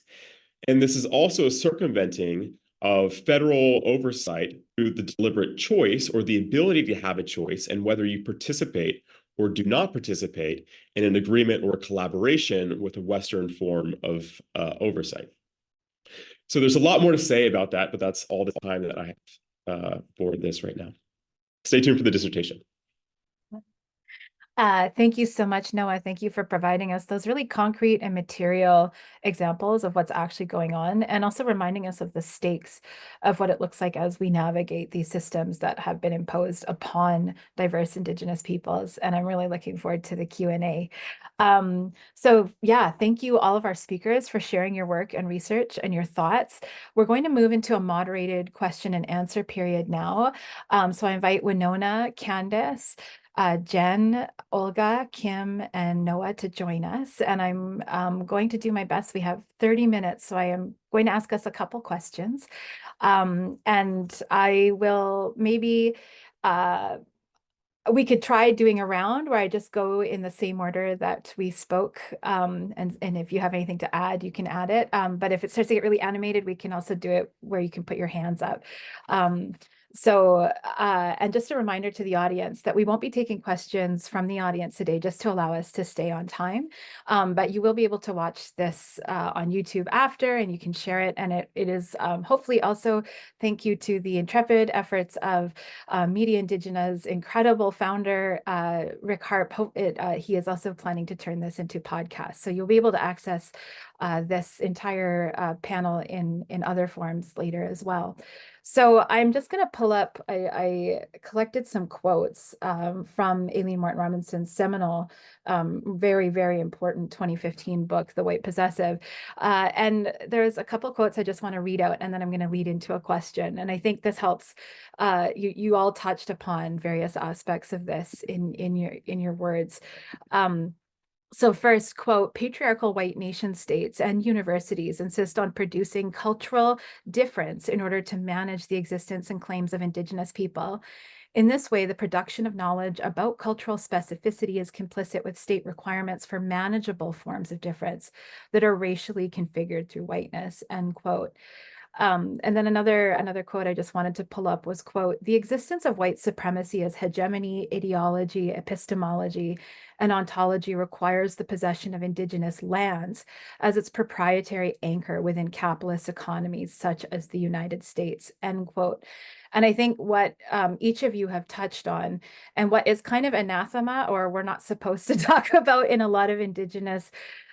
and this is also a circumventing of federal oversight through the deliberate choice or the ability to have a choice and whether you participate or do not participate in an agreement or a collaboration with a Western form of oversight. So there's a lot more to say about that, but that's all the time that I have for this right now. Stay tuned for the dissertation. Thank you so much, Noah. Thank you for providing us those really concrete and material examples of what's actually going on, and also reminding us of the stakes of what it looks like as we navigate these systems that have been imposed upon diverse Indigenous peoples. And I'm really looking forward to the Q&A. So yeah, thank you all of our speakers for sharing your work and research and your thoughts. We're going to move into a moderated question and answer period now. So I invite Wenona, Candace, Jen, Olga, Kim, and Noah to join us. And I'm going to do my best. We have 30 minutes, so I am going to ask us a couple questions. And I will maybe, we could try doing a round where I just go in the same order that we spoke. And if you have anything to add, you can add it. But if it starts to get really animated, we can also do it where you can put your hands up. And just a reminder to the audience that we won't be taking questions from the audience today, just to allow us to stay on time. But you will be able to watch this on YouTube after, and you can share it. And it is hopefully also thank you to the intrepid efforts of Media Indigenous incredible founder, Rick Harp. He is also planning to turn this into podcast. So you'll be able to access this entire panel in other forms later as well. So I'm just going to pull up, I collected some quotes from Aileen Moreton-Robinson's seminal, very, very important 2015 book, The White Possessive. And there's a couple quotes I just want to read out, and then I'm going to lead into a question. And I think this helps. You all touched upon various aspects of this in your words. So first, quote, patriarchal white nation states and universities insist on producing cultural difference in order to manage the existence and claims of Indigenous people. In this way, the production of knowledge about cultural specificity is complicit with state requirements for manageable forms of difference that are racially configured through whiteness, end quote. And then another quote I just wanted to pull up was, quote, the existence of white supremacy as hegemony, ideology, epistemology, and ontology requires the possession of Indigenous lands as its proprietary anchor within capitalist economies such as the United States, end quote. And I think what each of you have touched on, and what is kind of anathema, or we're not supposed to talk about in a lot of Indigenous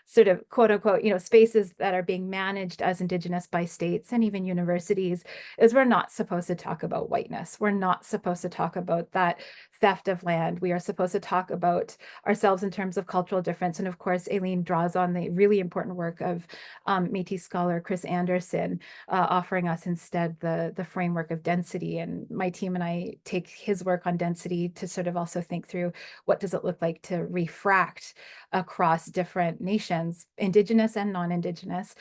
sort of quote unquote, spaces that are being managed as Indigenous by states and even universities, is we're not supposed to talk about whiteness. We're not supposed to talk about that theft of land. We are supposed to talk about ourselves in terms of cultural difference. And of course, Aileen draws on the really important work of Métis scholar Chris Anderson, offering us instead the framework of density. And my team and I take his work on density to sort of also think through what does it look like to refract across different nations, Indigenous and non-Indigenous.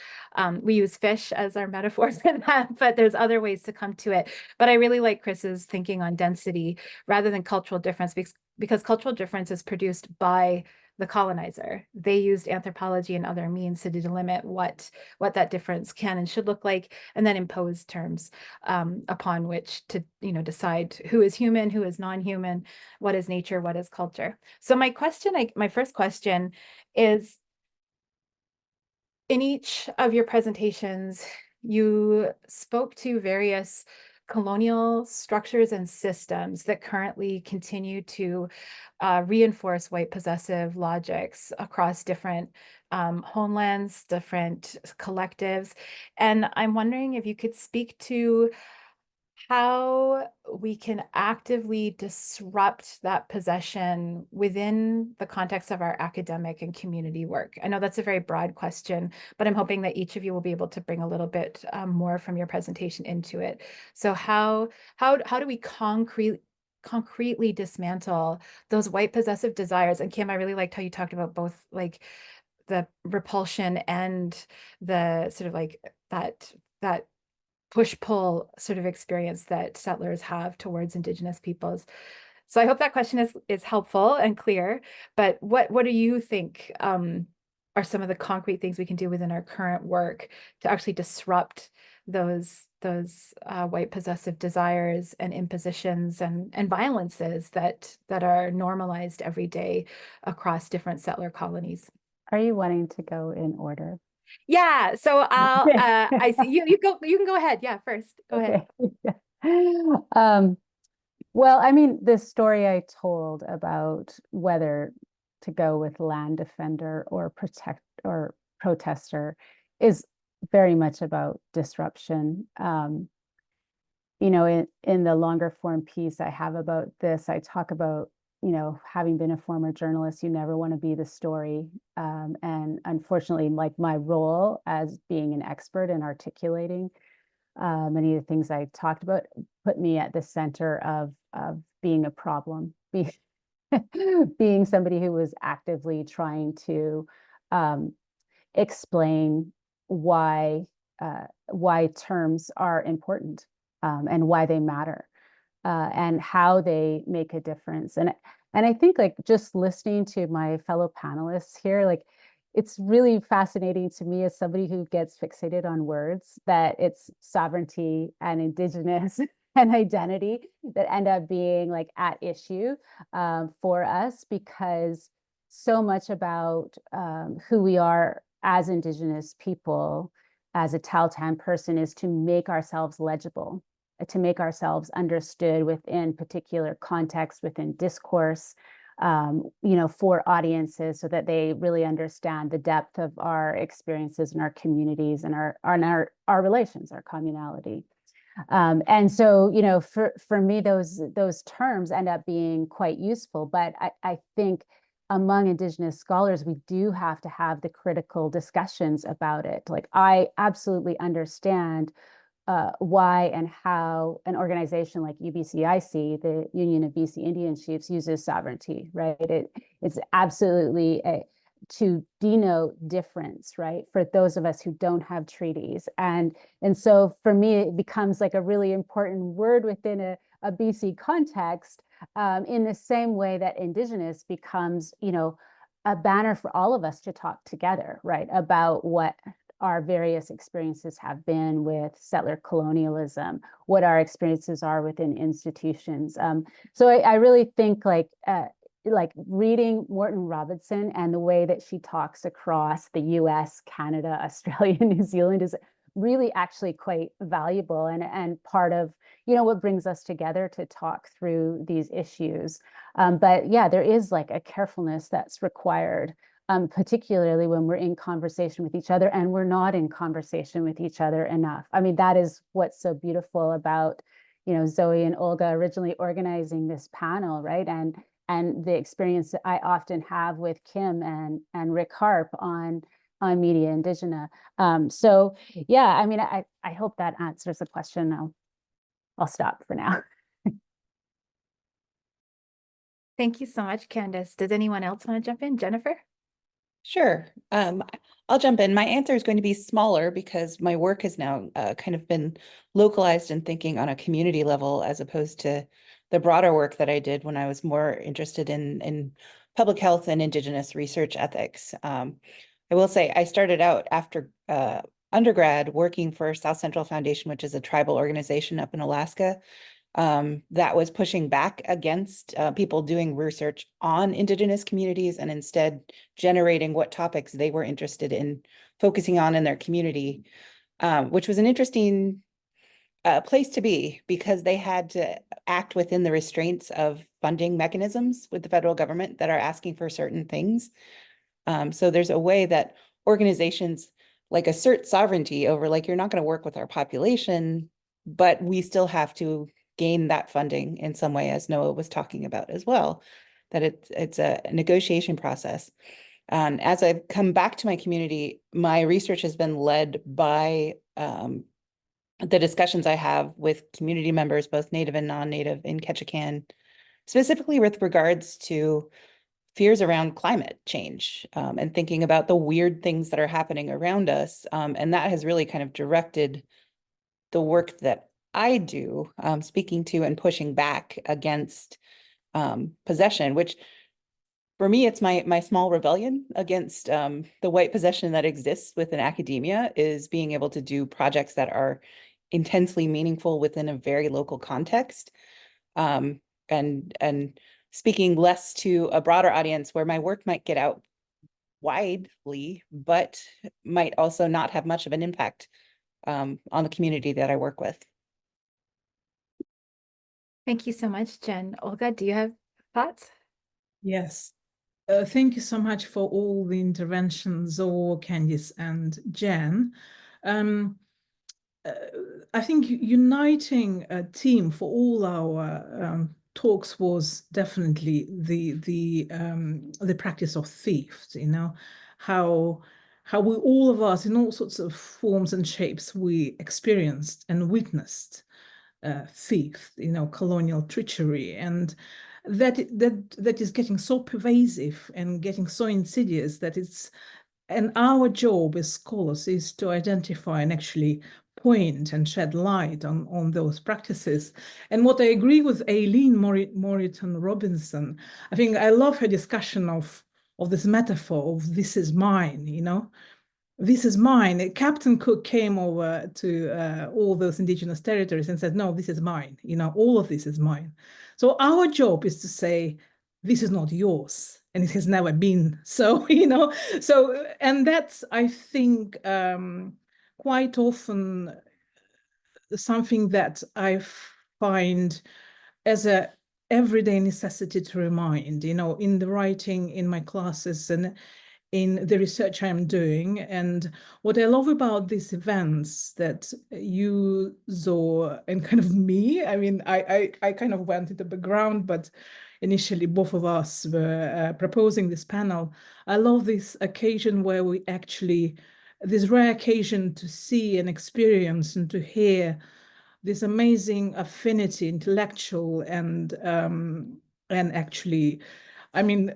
We use fish as our metaphor for that, but there's other ways to come to it. But I really like Chris's thinking on density rather than cultural difference, because cultural difference is produced by the colonizer. They used anthropology and other means to delimit what that difference can and should look like, and then impose terms upon which to decide who is human, who is non-human, what is nature, what is culture. So my first question is, in each of your presentations, you spoke to various colonial structures and systems that currently continue to reinforce white possessive logics across different homelands, different collectives. And I'm wondering if you could speak to how we can actively disrupt that possession within the context of our academic and community work. I know that's a very broad question, but I'm hoping that each of you will be able to bring a little bit more from your presentation into it. So how do we concretely dismantle those white possessive desires? And Kim, I really liked how you talked about both like the repulsion and the sort of like that push-pull sort of experience that settlers have towards Indigenous peoples. So I hope that question is helpful and clear, but what do you think are some of the concrete things we can do within our current work to actually disrupt those white possessive desires and impositions and violences that are normalized every day across different settler colonies? Are you wanting to go in order? Yeah, so I'll I see you can go ahead. Yeah, first. Go ahead. Okay. Well, I mean, the story I told about whether to go with land defender or protester is very much about disruption. You know, in the longer form piece I have about this, I talk about, you know, having been a former journalist, you never want to be the story. And unfortunately, like my role as being an expert in articulating many of the things I talked about put me at the center of being a problem, being somebody who was actively trying to explain why terms are important and why they matter and how they make a difference. And I think like just listening to my fellow panelists here, like it's really fascinating to me as somebody who gets fixated on words that it's sovereignty and Indigenous and identity that end up being like at issue for us, because so much about who we are as Indigenous people, as a Tahltan person, is to make ourselves legible, to make ourselves understood within particular contexts, within discourse, you know, for audiences, so that they really understand the depth of our experiences in our communities and our relations, our communality. And so, you know, for me, those terms end up being quite useful. But I think among Indigenous scholars, we do have to have the critical discussions about it. Like, I absolutely understand why and how an organization like UBCIC, the Union of BC Indian Chiefs, uses sovereignty, right? It's absolutely to denote difference, right? For those of us who don't have treaties. And so for me, it becomes like a really important word within a BC context, in the same way that Indigenous becomes, you know, a banner for all of us to talk together, right? About what our various experiences have been with settler colonialism, what our experiences are within institutions. So I really think like reading Moreton-Robinson and the way that she talks across the US, Canada, Australia, New Zealand is really actually quite valuable and part of, you know, what brings us together to talk through these issues. But yeah, there is like a carefulness that's required, particularly when we're in conversation with each other and we're not in conversation with each other enough. I mean, that is what's so beautiful about, you know, Zoe and Olga originally organizing this panel, right? And the experience that I often have with Kim and Rick Harp on Media Indigena. So yeah, I mean, I hope that answers the question. I'll stop for now. Thank you so much, Candace. Does anyone else want to jump in? Jennifer? Sure. I'll jump in. My answer is going to be smaller because my work has now kind of been localized and thinking on a community level, as opposed to the broader work that I did when I was more interested in public health and Indigenous research ethics. I will say I started out after undergrad working for South Central Foundation, which is a tribal organization up in Alaska, that was pushing back against people doing research on Indigenous communities and instead generating what topics they were interested in focusing on in their community, which was an interesting place to be, because they had to act within the restraints of funding mechanisms with the federal government that are asking for certain things. So there's a way that organizations like assert sovereignty over, like, you're not going to work with our population, but we still have to gain that funding in some way, as Noah was talking about as well, that it's a negotiation process. As I've come back to my community, my research has been led by the discussions I have with community members, both Native and non-Native, in Ketchikan, specifically with regards to fears around climate change, and thinking about the weird things that are happening around us. And that has really kind of directed the work that I do, speaking to and pushing back against possession, which for me, it's my small rebellion against the white possession that exists within academia, is being able to do projects that are intensely meaningful within a very local context, and speaking less to a broader audience where my work might get out widely, but might also not have much of an impact on the community that I work with. Thank you so much, Jen. Olga, do you have thoughts? Yes. Thank you so much for all the interventions, Zoe, Candice, and Jen. I think uniting a team for all our talks was definitely the practice of theft. You know, how we, all of us in all sorts of forms and shapes, we experienced and witnessed theft, you know, colonial treachery, and that is getting so pervasive and getting so insidious that it's, and our job as scholars is to identify and actually point and shed light on those practices. And what I agree with Aileen Moreton-Robinson, I think I love her discussion of this metaphor of this is mine, you know, this is mine. Captain Cook came over to all those indigenous territories and said, no, this is mine, you know, all of this is mine. So our job is to say, this is not yours, and it has never been so, you know. So, and that's, I think, quite often something that I find as a everyday necessity to remind, you know, in the writing, in my classes, and in the research I'm doing. And what I love about these events that you, Zoe, and kind of me, I mean, I kind of went into the background, but initially both of us were proposing this panel. I love this occasion where we actually, this rare occasion to see and experience and to hear this amazing affinity, intellectual and actually, I mean,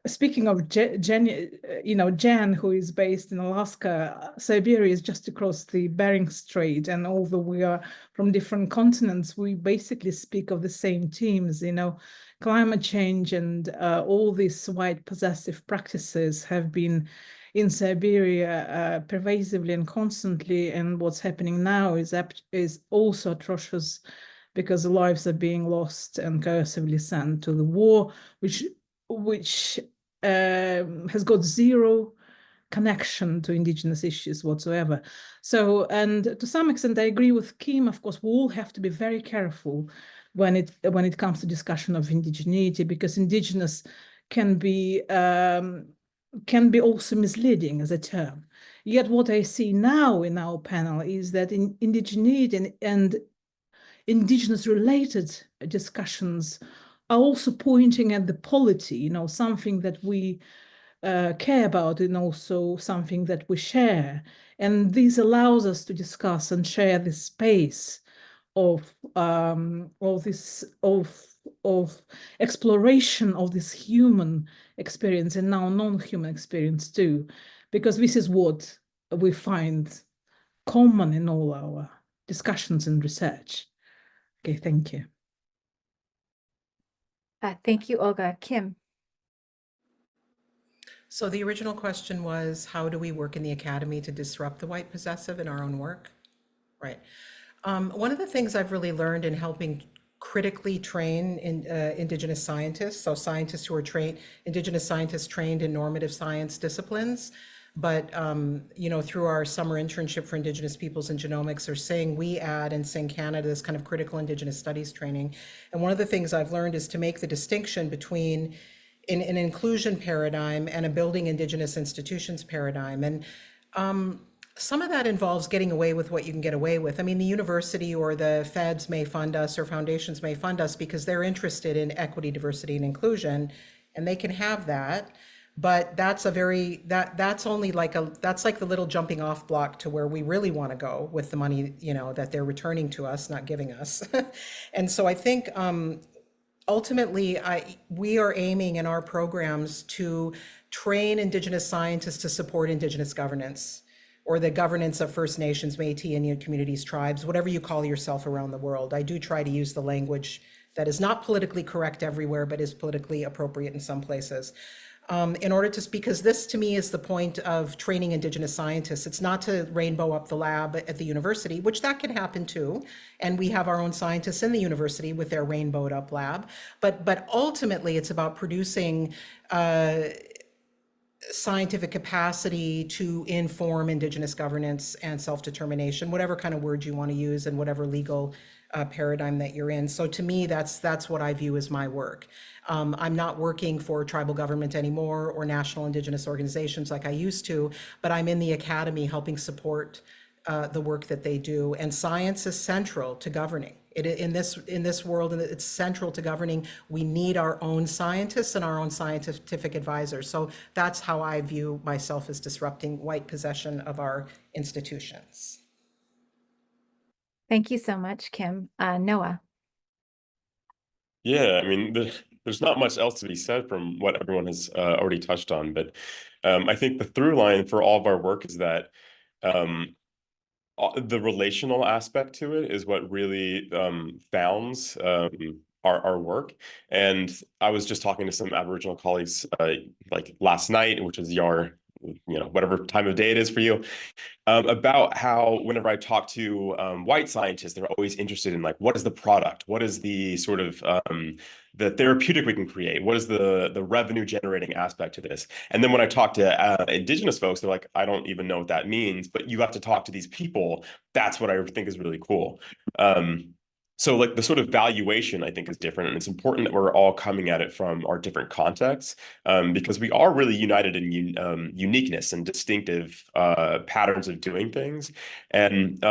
speaking of Jen, you know, Jen, who is based in Alaska, Siberia is just across the Bering Strait, and although we are from different continents, we basically speak of the same themes, you know, climate change and all these white possessive practices have been in Siberia pervasively and constantly, and what's happening now is also atrocious because lives are being lost and coercively sent to the war, which has got zero connection to indigenous issues whatsoever. So, and to some extent, I agree with Kim. Of course, we all have to be very careful when it comes to discussion of indigeneity, because indigenous can be also misleading as a term. Yet what I see now in our panel is that in indigeneity and indigenous related discussions are also pointing at the polity, you know, something that we care about and also something that we share. And this allows us to discuss and share this space of exploration of this human experience and now non-human experience too, because this is what we find common in all our discussions and research. Okay, thank you. Thank you, Olga. Kim. So the original question was, how do we work in the academy to disrupt the white possessive in our own work? Right. One of the things I've really learned in helping critically train Indigenous scientists, so scientists who are Indigenous scientists trained in normative science disciplines, but you know, through our summer internship for Indigenous peoples in genomics, or saying we add and saying Canada, this kind of critical Indigenous studies training. And one of the things I've learned is to make the distinction between an inclusion paradigm and a building Indigenous institutions paradigm. And some of that involves getting away with what you can get away with. I mean, the university or the feds may fund us, or foundations may fund us because they're interested in equity, diversity, and inclusion, and they can have that. But that's that's only like that's like the little jumping off block to where we really want to go with the money, you know, that they're returning to us, not giving us. And so I think ultimately we are aiming in our programs to train Indigenous scientists to support Indigenous governance, or the governance of First Nations, Métis, Indian communities, tribes, whatever you call yourself around the world. I do try to use the language that is not politically correct everywhere, but is politically appropriate in some places. In order to, because this to me is the point of training Indigenous scientists. It's not to rainbow up the lab at the university, which that can happen too. And we have our own scientists in the university with their rainbowed up lab. But ultimately it's about producing scientific capacity to inform Indigenous governance and self-determination, whatever kind of word you want to use and whatever legal paradigm that you're in. So to me, that's what I view as my work. I'm not working for tribal government anymore or national Indigenous organizations like I used to, but I'm in the academy helping support the work that they do. And science is central to governing. In this world, and it's central to governing. We need our own scientists and our own scientific advisors. So that's how I view myself, as disrupting white possession of our institutions. Thank you so much, Kim. Noah. Yeah, I mean, there's not much else to be said from what everyone has already touched on, but I think the through line for all of our work is that the relational aspect to it is what really founds our work. And I was just talking to some Aboriginal colleagues like last night, which is your, whatever time of day it is for you, about how whenever I talk to white scientists, they're always interested in like, what is the product? What is the sort of the therapeutic we can create? What is the revenue generating aspect to this? And then when I talk to Indigenous folks, they're like, I don't even know what that means, but you have to talk to these people. That's what I think is really cool. So like the sort of valuation, I think, is different. And it's important that we're all coming at it from our different contexts, because we are really united in uniqueness and distinctive patterns of doing things. And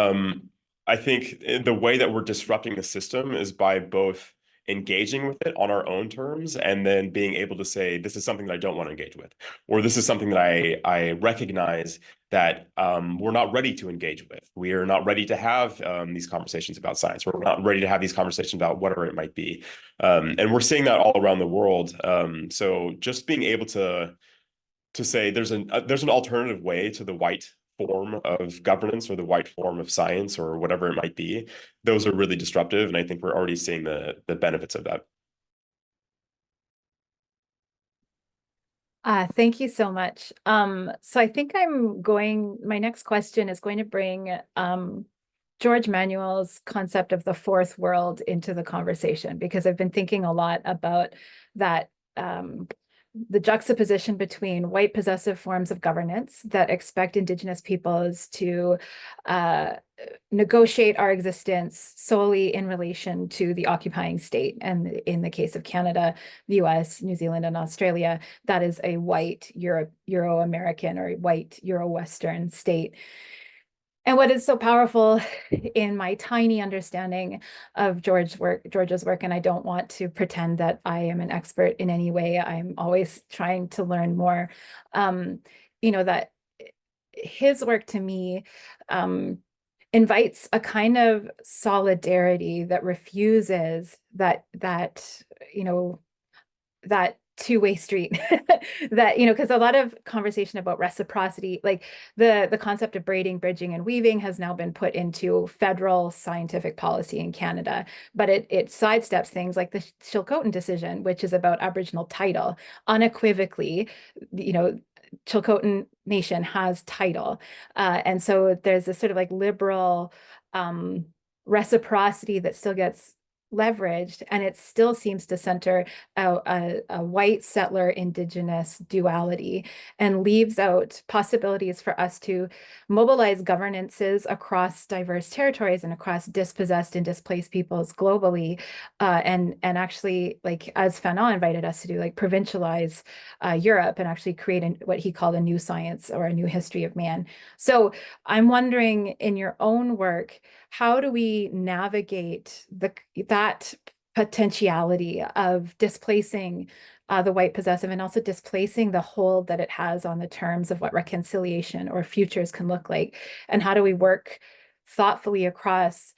I think the way that we're disrupting the system is by both engaging with it on our own terms and then being able to say, this is something that I don't want to engage with, or this is something that I recognize that we're not ready to engage with. We are not ready to have these conversations about science. We're not ready to have these conversations about whatever it might be. And we're seeing that all around the world. So just being able to say there's an alternative way to the white form of governance or the white form of science or whatever it might be, those are really disruptive. And I think we're already seeing the benefits of that. Thank you so much. So I think my next question is going to bring George Manuel's concept of the fourth world into the conversation, because I've been thinking a lot about that, the juxtaposition between white possessive forms of governance that expect Indigenous peoples to negotiate our existence solely in relation to the occupying state. And in the case of Canada, the US, New Zealand, and Australia, that is a white Euro-American or white Euro-Western state. And what is so powerful in my tiny understanding of George's work, and I don't want to pretend that I am an expert in any way, I'm always trying to learn more, that his work to me invites a kind of solidarity that refuses that two-way street that, because a lot of conversation about reciprocity, like the concept of braiding, bridging, and weaving has now been put into federal scientific policy in Canada, but it sidesteps things like the Sq'ewqéyl decision, which is about Aboriginal title. Unequivocally, Sq'ewqéyl Nation has title. And so there's this sort of like liberal reciprocity that still gets leveraged, and it still seems to center a white settler Indigenous duality and leaves out possibilities for us to mobilize governances across diverse territories and across dispossessed and displaced peoples globally, and actually, like as Fanon invited us to do, like provincialize Europe and actually create what he called a new science or a new history of man. So I'm wondering, in your own work, how do we navigate that potentiality of displacing the white possessive and also displacing the hold that it has on the terms of what reconciliation or futures can look like? And how do we work thoughtfully across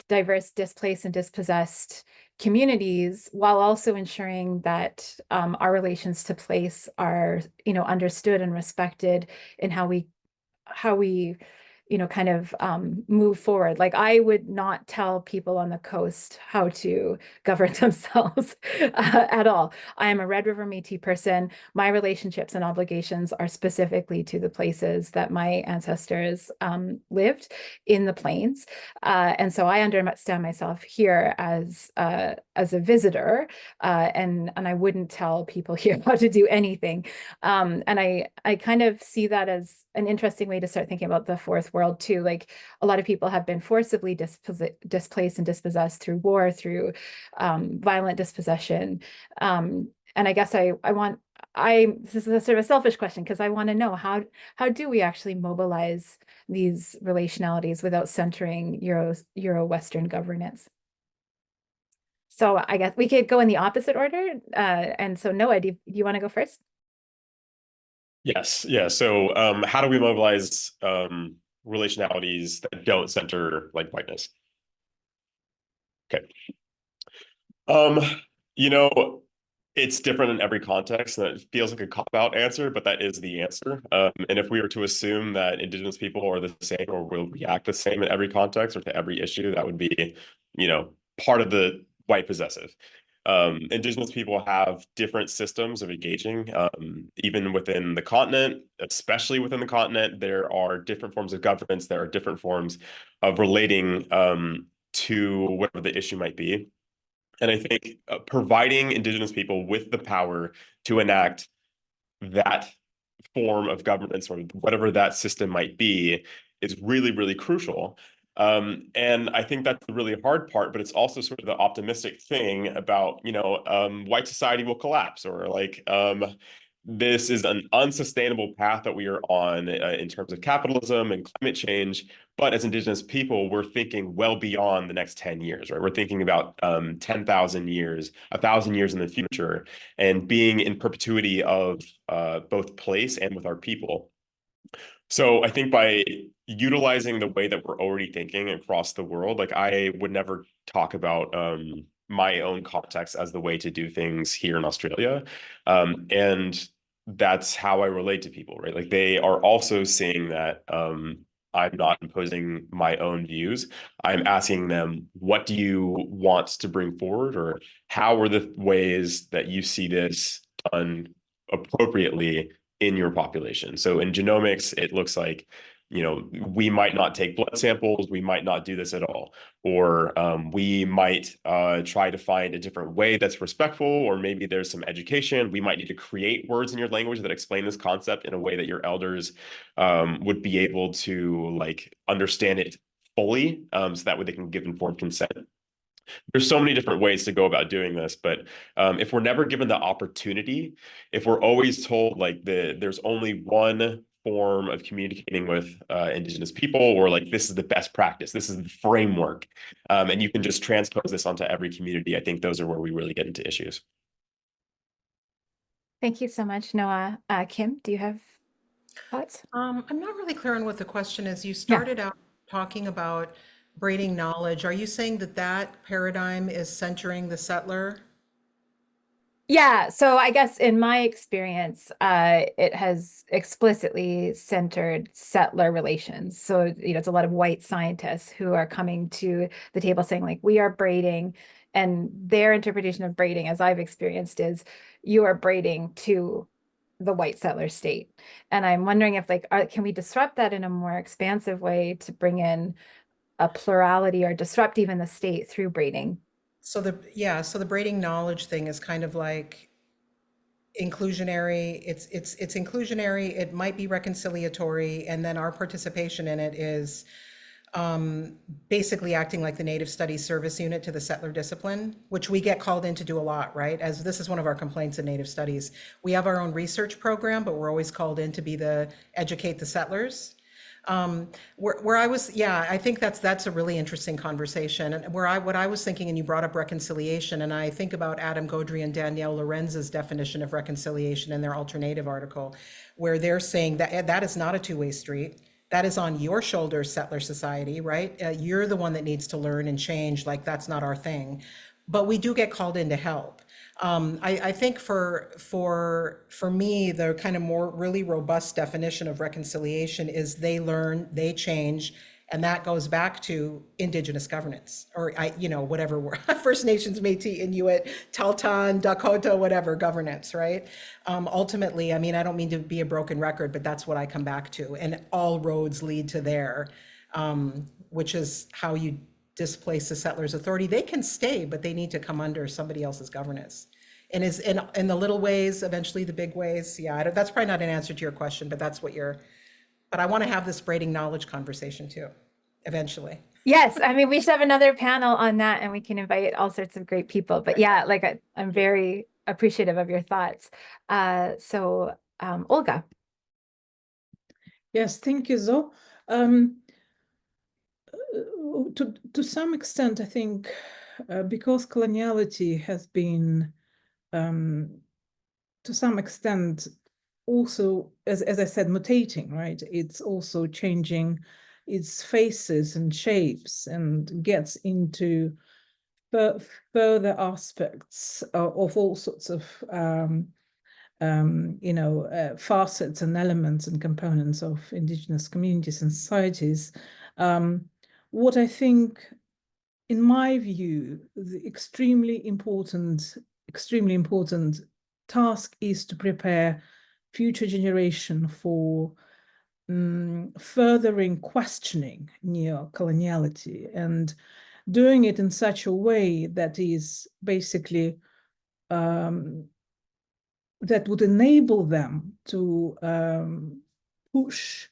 diverse, displaced, and dispossessed communities while also ensuring that our relations to place are, understood and respected in how we kind of move forward. Like, I would not tell people on the coast how to govern themselves at all. I am a Red River Métis person. My relationships and obligations are specifically to the places that my ancestors lived in the plains. And so I understand myself here as as a visitor, and I wouldn't tell people here how to do anything. And I kind of see that as an interesting way to start thinking about the fourth world too. Like a lot of people have been forcibly displaced and dispossessed through war, through violent dispossession. And I guess this is a sort of a selfish question, because I want to know how do we actually mobilize these relationalities without centering Euro-Western governance? So I guess we could go in the opposite order. And so Noah, do you want to go first? Yes, yeah. So how do we mobilize relationalities that don't center like whiteness? Okay. You know, it's different in every context, and it feels like a cop-out answer, but that is the answer. And if we were to assume that Indigenous people are the same or will react the same in every context or to every issue, that would be, part of the white possessive. Indigenous people have different systems of engaging, even within the continent, especially within the continent, there are different forms of governance, there are different forms of relating to whatever the issue might be. And I think providing Indigenous people with the power to enact that form of governance or whatever that system might be is really, really crucial. And I think that's the really hard part, but it's also sort of the optimistic thing about, white society will collapse, or like this is an unsustainable path that we are on in terms of capitalism and climate change. But as Indigenous people, we're thinking well beyond the next 10 years, right? We're thinking about 10,000 years, 1,000 years in the future, and being in perpetuity of both place and with our people. So I think by utilizing the way that we're already thinking across the world, like I would never talk about my own context as the way to do things here in Australia. And that's how I relate to people, right? Like they are also seeing that I'm not imposing my own views. I'm asking them, what do you want to bring forward? Or how are the ways that you see this done appropriately in your population? So in genomics, it looks like, we might not take blood samples, we might not do this at all, or we might try to find a different way that's respectful, or maybe there's some education. We might need to create words in your language that explain this concept in a way that your elders would be able to like understand it fully, so that way they can give informed consent. There's so many different ways to go about doing this, but if we're never given the opportunity, if we're always told like there's only one form of communicating with Indigenous people, or like this is the best practice, this is the framework, and you can just transpose this onto every community, I think those are where we really get into issues. Thank you so much, Noah. Kim, do you have thoughts? I'm not really clear on what the question is. You started out talking about braiding knowledge. Are you saying that paradigm is centering the settler? Yeah, so I guess in my experience, it has explicitly centered settler relations. So, it's a lot of white scientists who are coming to the table saying, like, we are braiding, and their interpretation of braiding, as I've experienced, is you are braiding to the white settler state. And I'm wondering if, like, can we disrupt that in a more expansive way to bring in a plurality or disrupt even the state through braiding? So the braiding knowledge thing is kind of like inclusionary. It's inclusionary. It might be reconciliatory, and then our participation in it is basically acting like the Native Studies Service Unit to the settler discipline, which we get called in to do a lot, right? As this is one of our complaints in Native Studies. We have our own research program, but we're always called in to be educate the settlers. Where I was, I think that's a really interesting conversation. And what I was thinking, and you brought up reconciliation, and I think about Adam Gaudry and Danielle Lorenz's definition of reconciliation in their alternative article, where they're saying that that is not a two-way street. That is on your shoulders, settler society, right? You're the one that needs to learn and change. Like that's not our thing, but we do get called in to help. I think for me, the kind of more really robust definition of reconciliation is they learn, they change, and that goes back to Indigenous governance, or whatever First Nations, Métis, Inuit, Tahltan, Dakota, whatever governance, right? Ultimately, I mean, I don't mean to be a broken record, but that's what I come back to, and all roads lead to there, which is how you displace the settlers' authority. They can stay, but they need to come under somebody else's governance. And is in the little ways, eventually the big ways. Yeah, that's probably not an answer to your question, but that's what but I want to have this braiding knowledge conversation too, eventually. Yes, I mean, we should have another panel on that and we can invite all sorts of great people. But yeah, like I'm very appreciative of your thoughts. Olga. Yes, thank you, Zoe. To some extent, I think because coloniality has been, to some extent, also, as I said, mutating, right? It's also changing its faces and shapes and gets into further aspects of all sorts of facets and elements and components of Indigenous communities and societies. What I think, in my view, the extremely important task is to prepare future generation for furthering questioning neo-coloniality and doing it in such a way that is basically that would enable them to push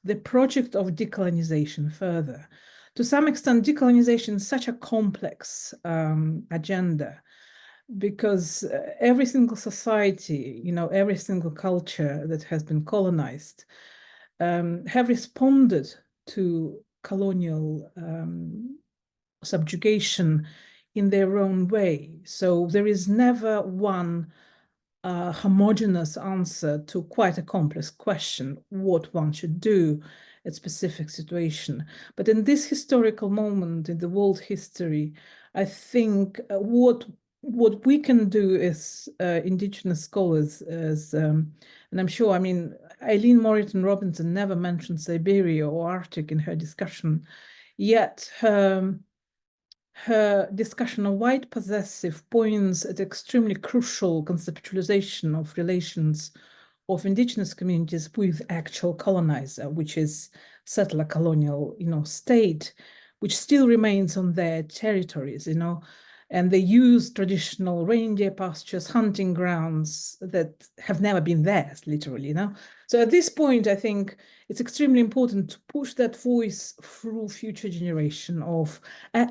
the project of decolonization further. To some extent, decolonization is such a complex agenda because every single society, every single culture that has been colonized have responded to colonial subjugation in their own way. So there is never one homogeneous answer to quite a complex question, what one should do at specific situation. But in this historical moment in the world history, I think what we can do as Indigenous scholars, and I'm sure, I mean, Aileen Moreton-Robinson never mentioned Siberia or Arctic in her discussion, yet her discussion of white possessive points at extremely crucial conceptualization of relations of Indigenous communities with actual colonizer, which is settler colonial, state, which still remains on their territories, and they use traditional reindeer pastures, hunting grounds that have never been theirs, literally, So at this point, I think it's extremely important to push that voice through future generation of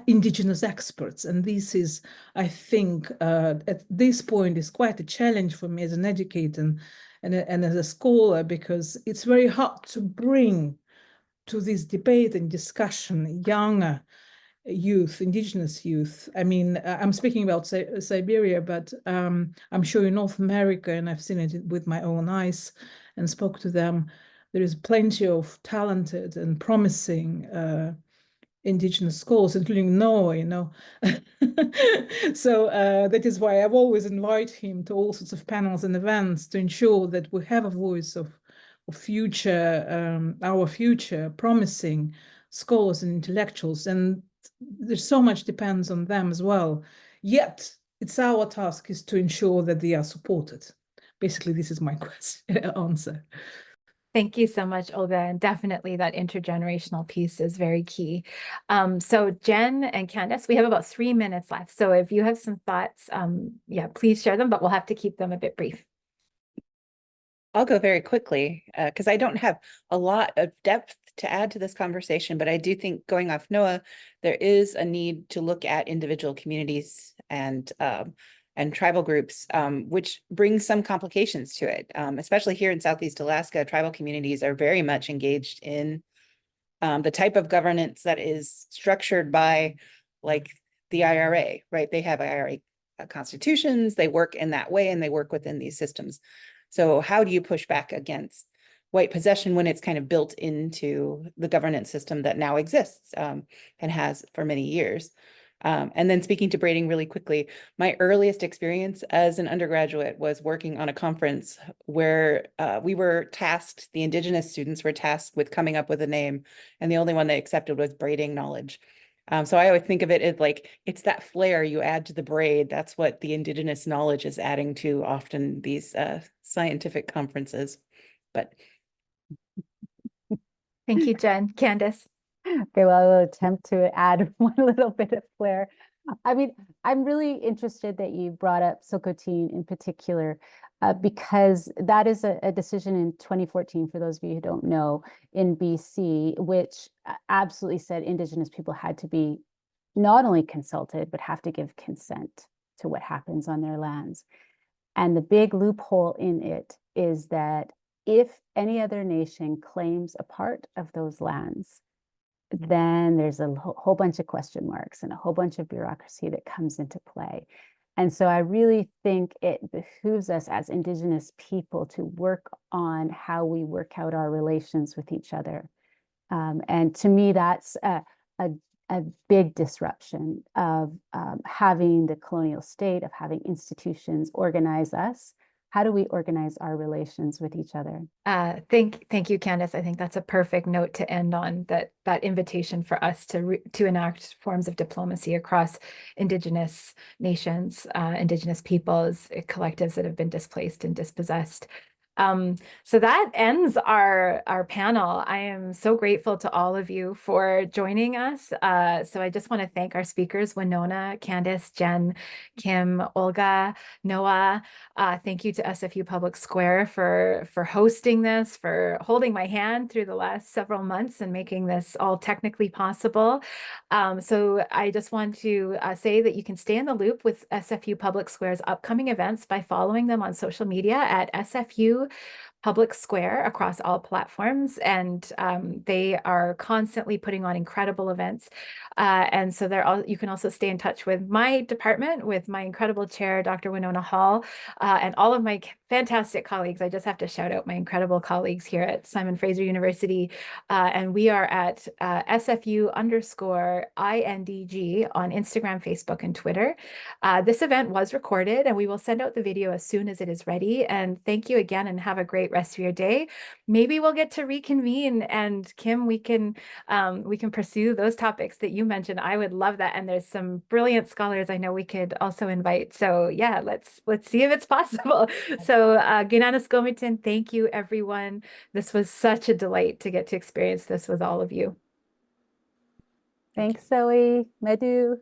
Indigenous experts. And this is, I think, at this point is quite a challenge for me as an educator and as a scholar, because it's very hard to bring to this debate and discussion younger youth, Indigenous youth. I mean, I'm speaking about Siberia, but I'm sure in North America, and I've seen it with my own eyes and spoke to them, there is plenty of talented and promising Indigenous scholars, including Noah, So that is why I've always invited him to all sorts of panels and events to ensure that we have a voice of future, our future promising scholars and intellectuals. And there's so much depends on them as well. Yet it's our task is to ensure that they are supported. Basically, this is my answer. Thank you so much, Olga. And definitely that intergenerational piece is very key. So Jen and Candace, we have about 3 minutes left. So if you have some thoughts, please share them, but we'll have to keep them a bit brief. I'll go very quickly because I don't have a lot of depth to add to this conversation, but I do think, going off Noah, there is a need to look at individual communities and tribal groups, which brings some complications to it. Especially here in Southeast Alaska, tribal communities are very much engaged in the type of governance that is structured by, like, the IRA, right? They have IRA constitutions, they work in that way, and they work within these systems. So how do you push back against white possession when it's kind of built into the governance system that now exists and has for many years? And then speaking to braiding really quickly, my earliest experience as an undergraduate was working on a conference where we were tasked, the Indigenous students were tasked with coming up with a name, and the only one they accepted was braiding knowledge. So I always think of it as like, it's that flair you add to the braid. That's what the Indigenous knowledge is adding to often these scientific conferences. But thank you, Jen. Candace. Okay, well, I will attempt to add one little bit of flair. I mean, I'm really interested that you brought up Sq'ewqéyl in particular, because that is a decision in 2014, for those of you who don't know, in BC, which absolutely said Indigenous people had to be not only consulted, but have to give consent to what happens on their lands. And the big loophole in it is that if any other nation claims a part of those lands, then there's a whole bunch of question marks and a whole bunch of bureaucracy that comes into play. And so I really think it behooves us as Indigenous people to work on how we work out our relations with each other. And to me, that's a big disruption of having the colonial state, of having institutions organize us. How do we organize our relations with each other? Thank you, Candace. I think that's a perfect note to end on, that invitation for us to enact forms of diplomacy across Indigenous nations, Indigenous peoples, collectives that have been displaced and dispossessed. So that ends our panel. I am so grateful to all of you for joining us. So I just want to thank our speakers, Wenona, Candace, Jen, Kim, Olga, Noah. Thank you to SFU Public Square for hosting this, for holding my hand through the last several months and making this all technically possible. So I just want to say that you can stay in the loop with SFU Public Square's upcoming events by following them on social media at SFU Public Square across all platforms, and they are constantly putting on incredible events. And so you can also stay in touch with my department, with my incredible chair, Dr. Wenona Hall, and all of my fantastic colleagues. I just have to shout out my incredible colleagues here at Simon Fraser University. And we are at SFU_INDG on Instagram, Facebook, and Twitter. This event was recorded, and we will send out the video as soon as it is ready. And thank you again, and have a great rest of your day. Maybe we'll get to reconvene, and Kim, we can pursue those topics that you mentioned. I would love that. And there's some brilliant scholars I know we could also invite. So yeah, let's see if it's possible. So Guinanis Gomitin, thank you, everyone. This was such a delight to get to experience this with all of you. Thanks, Zoe. Medu.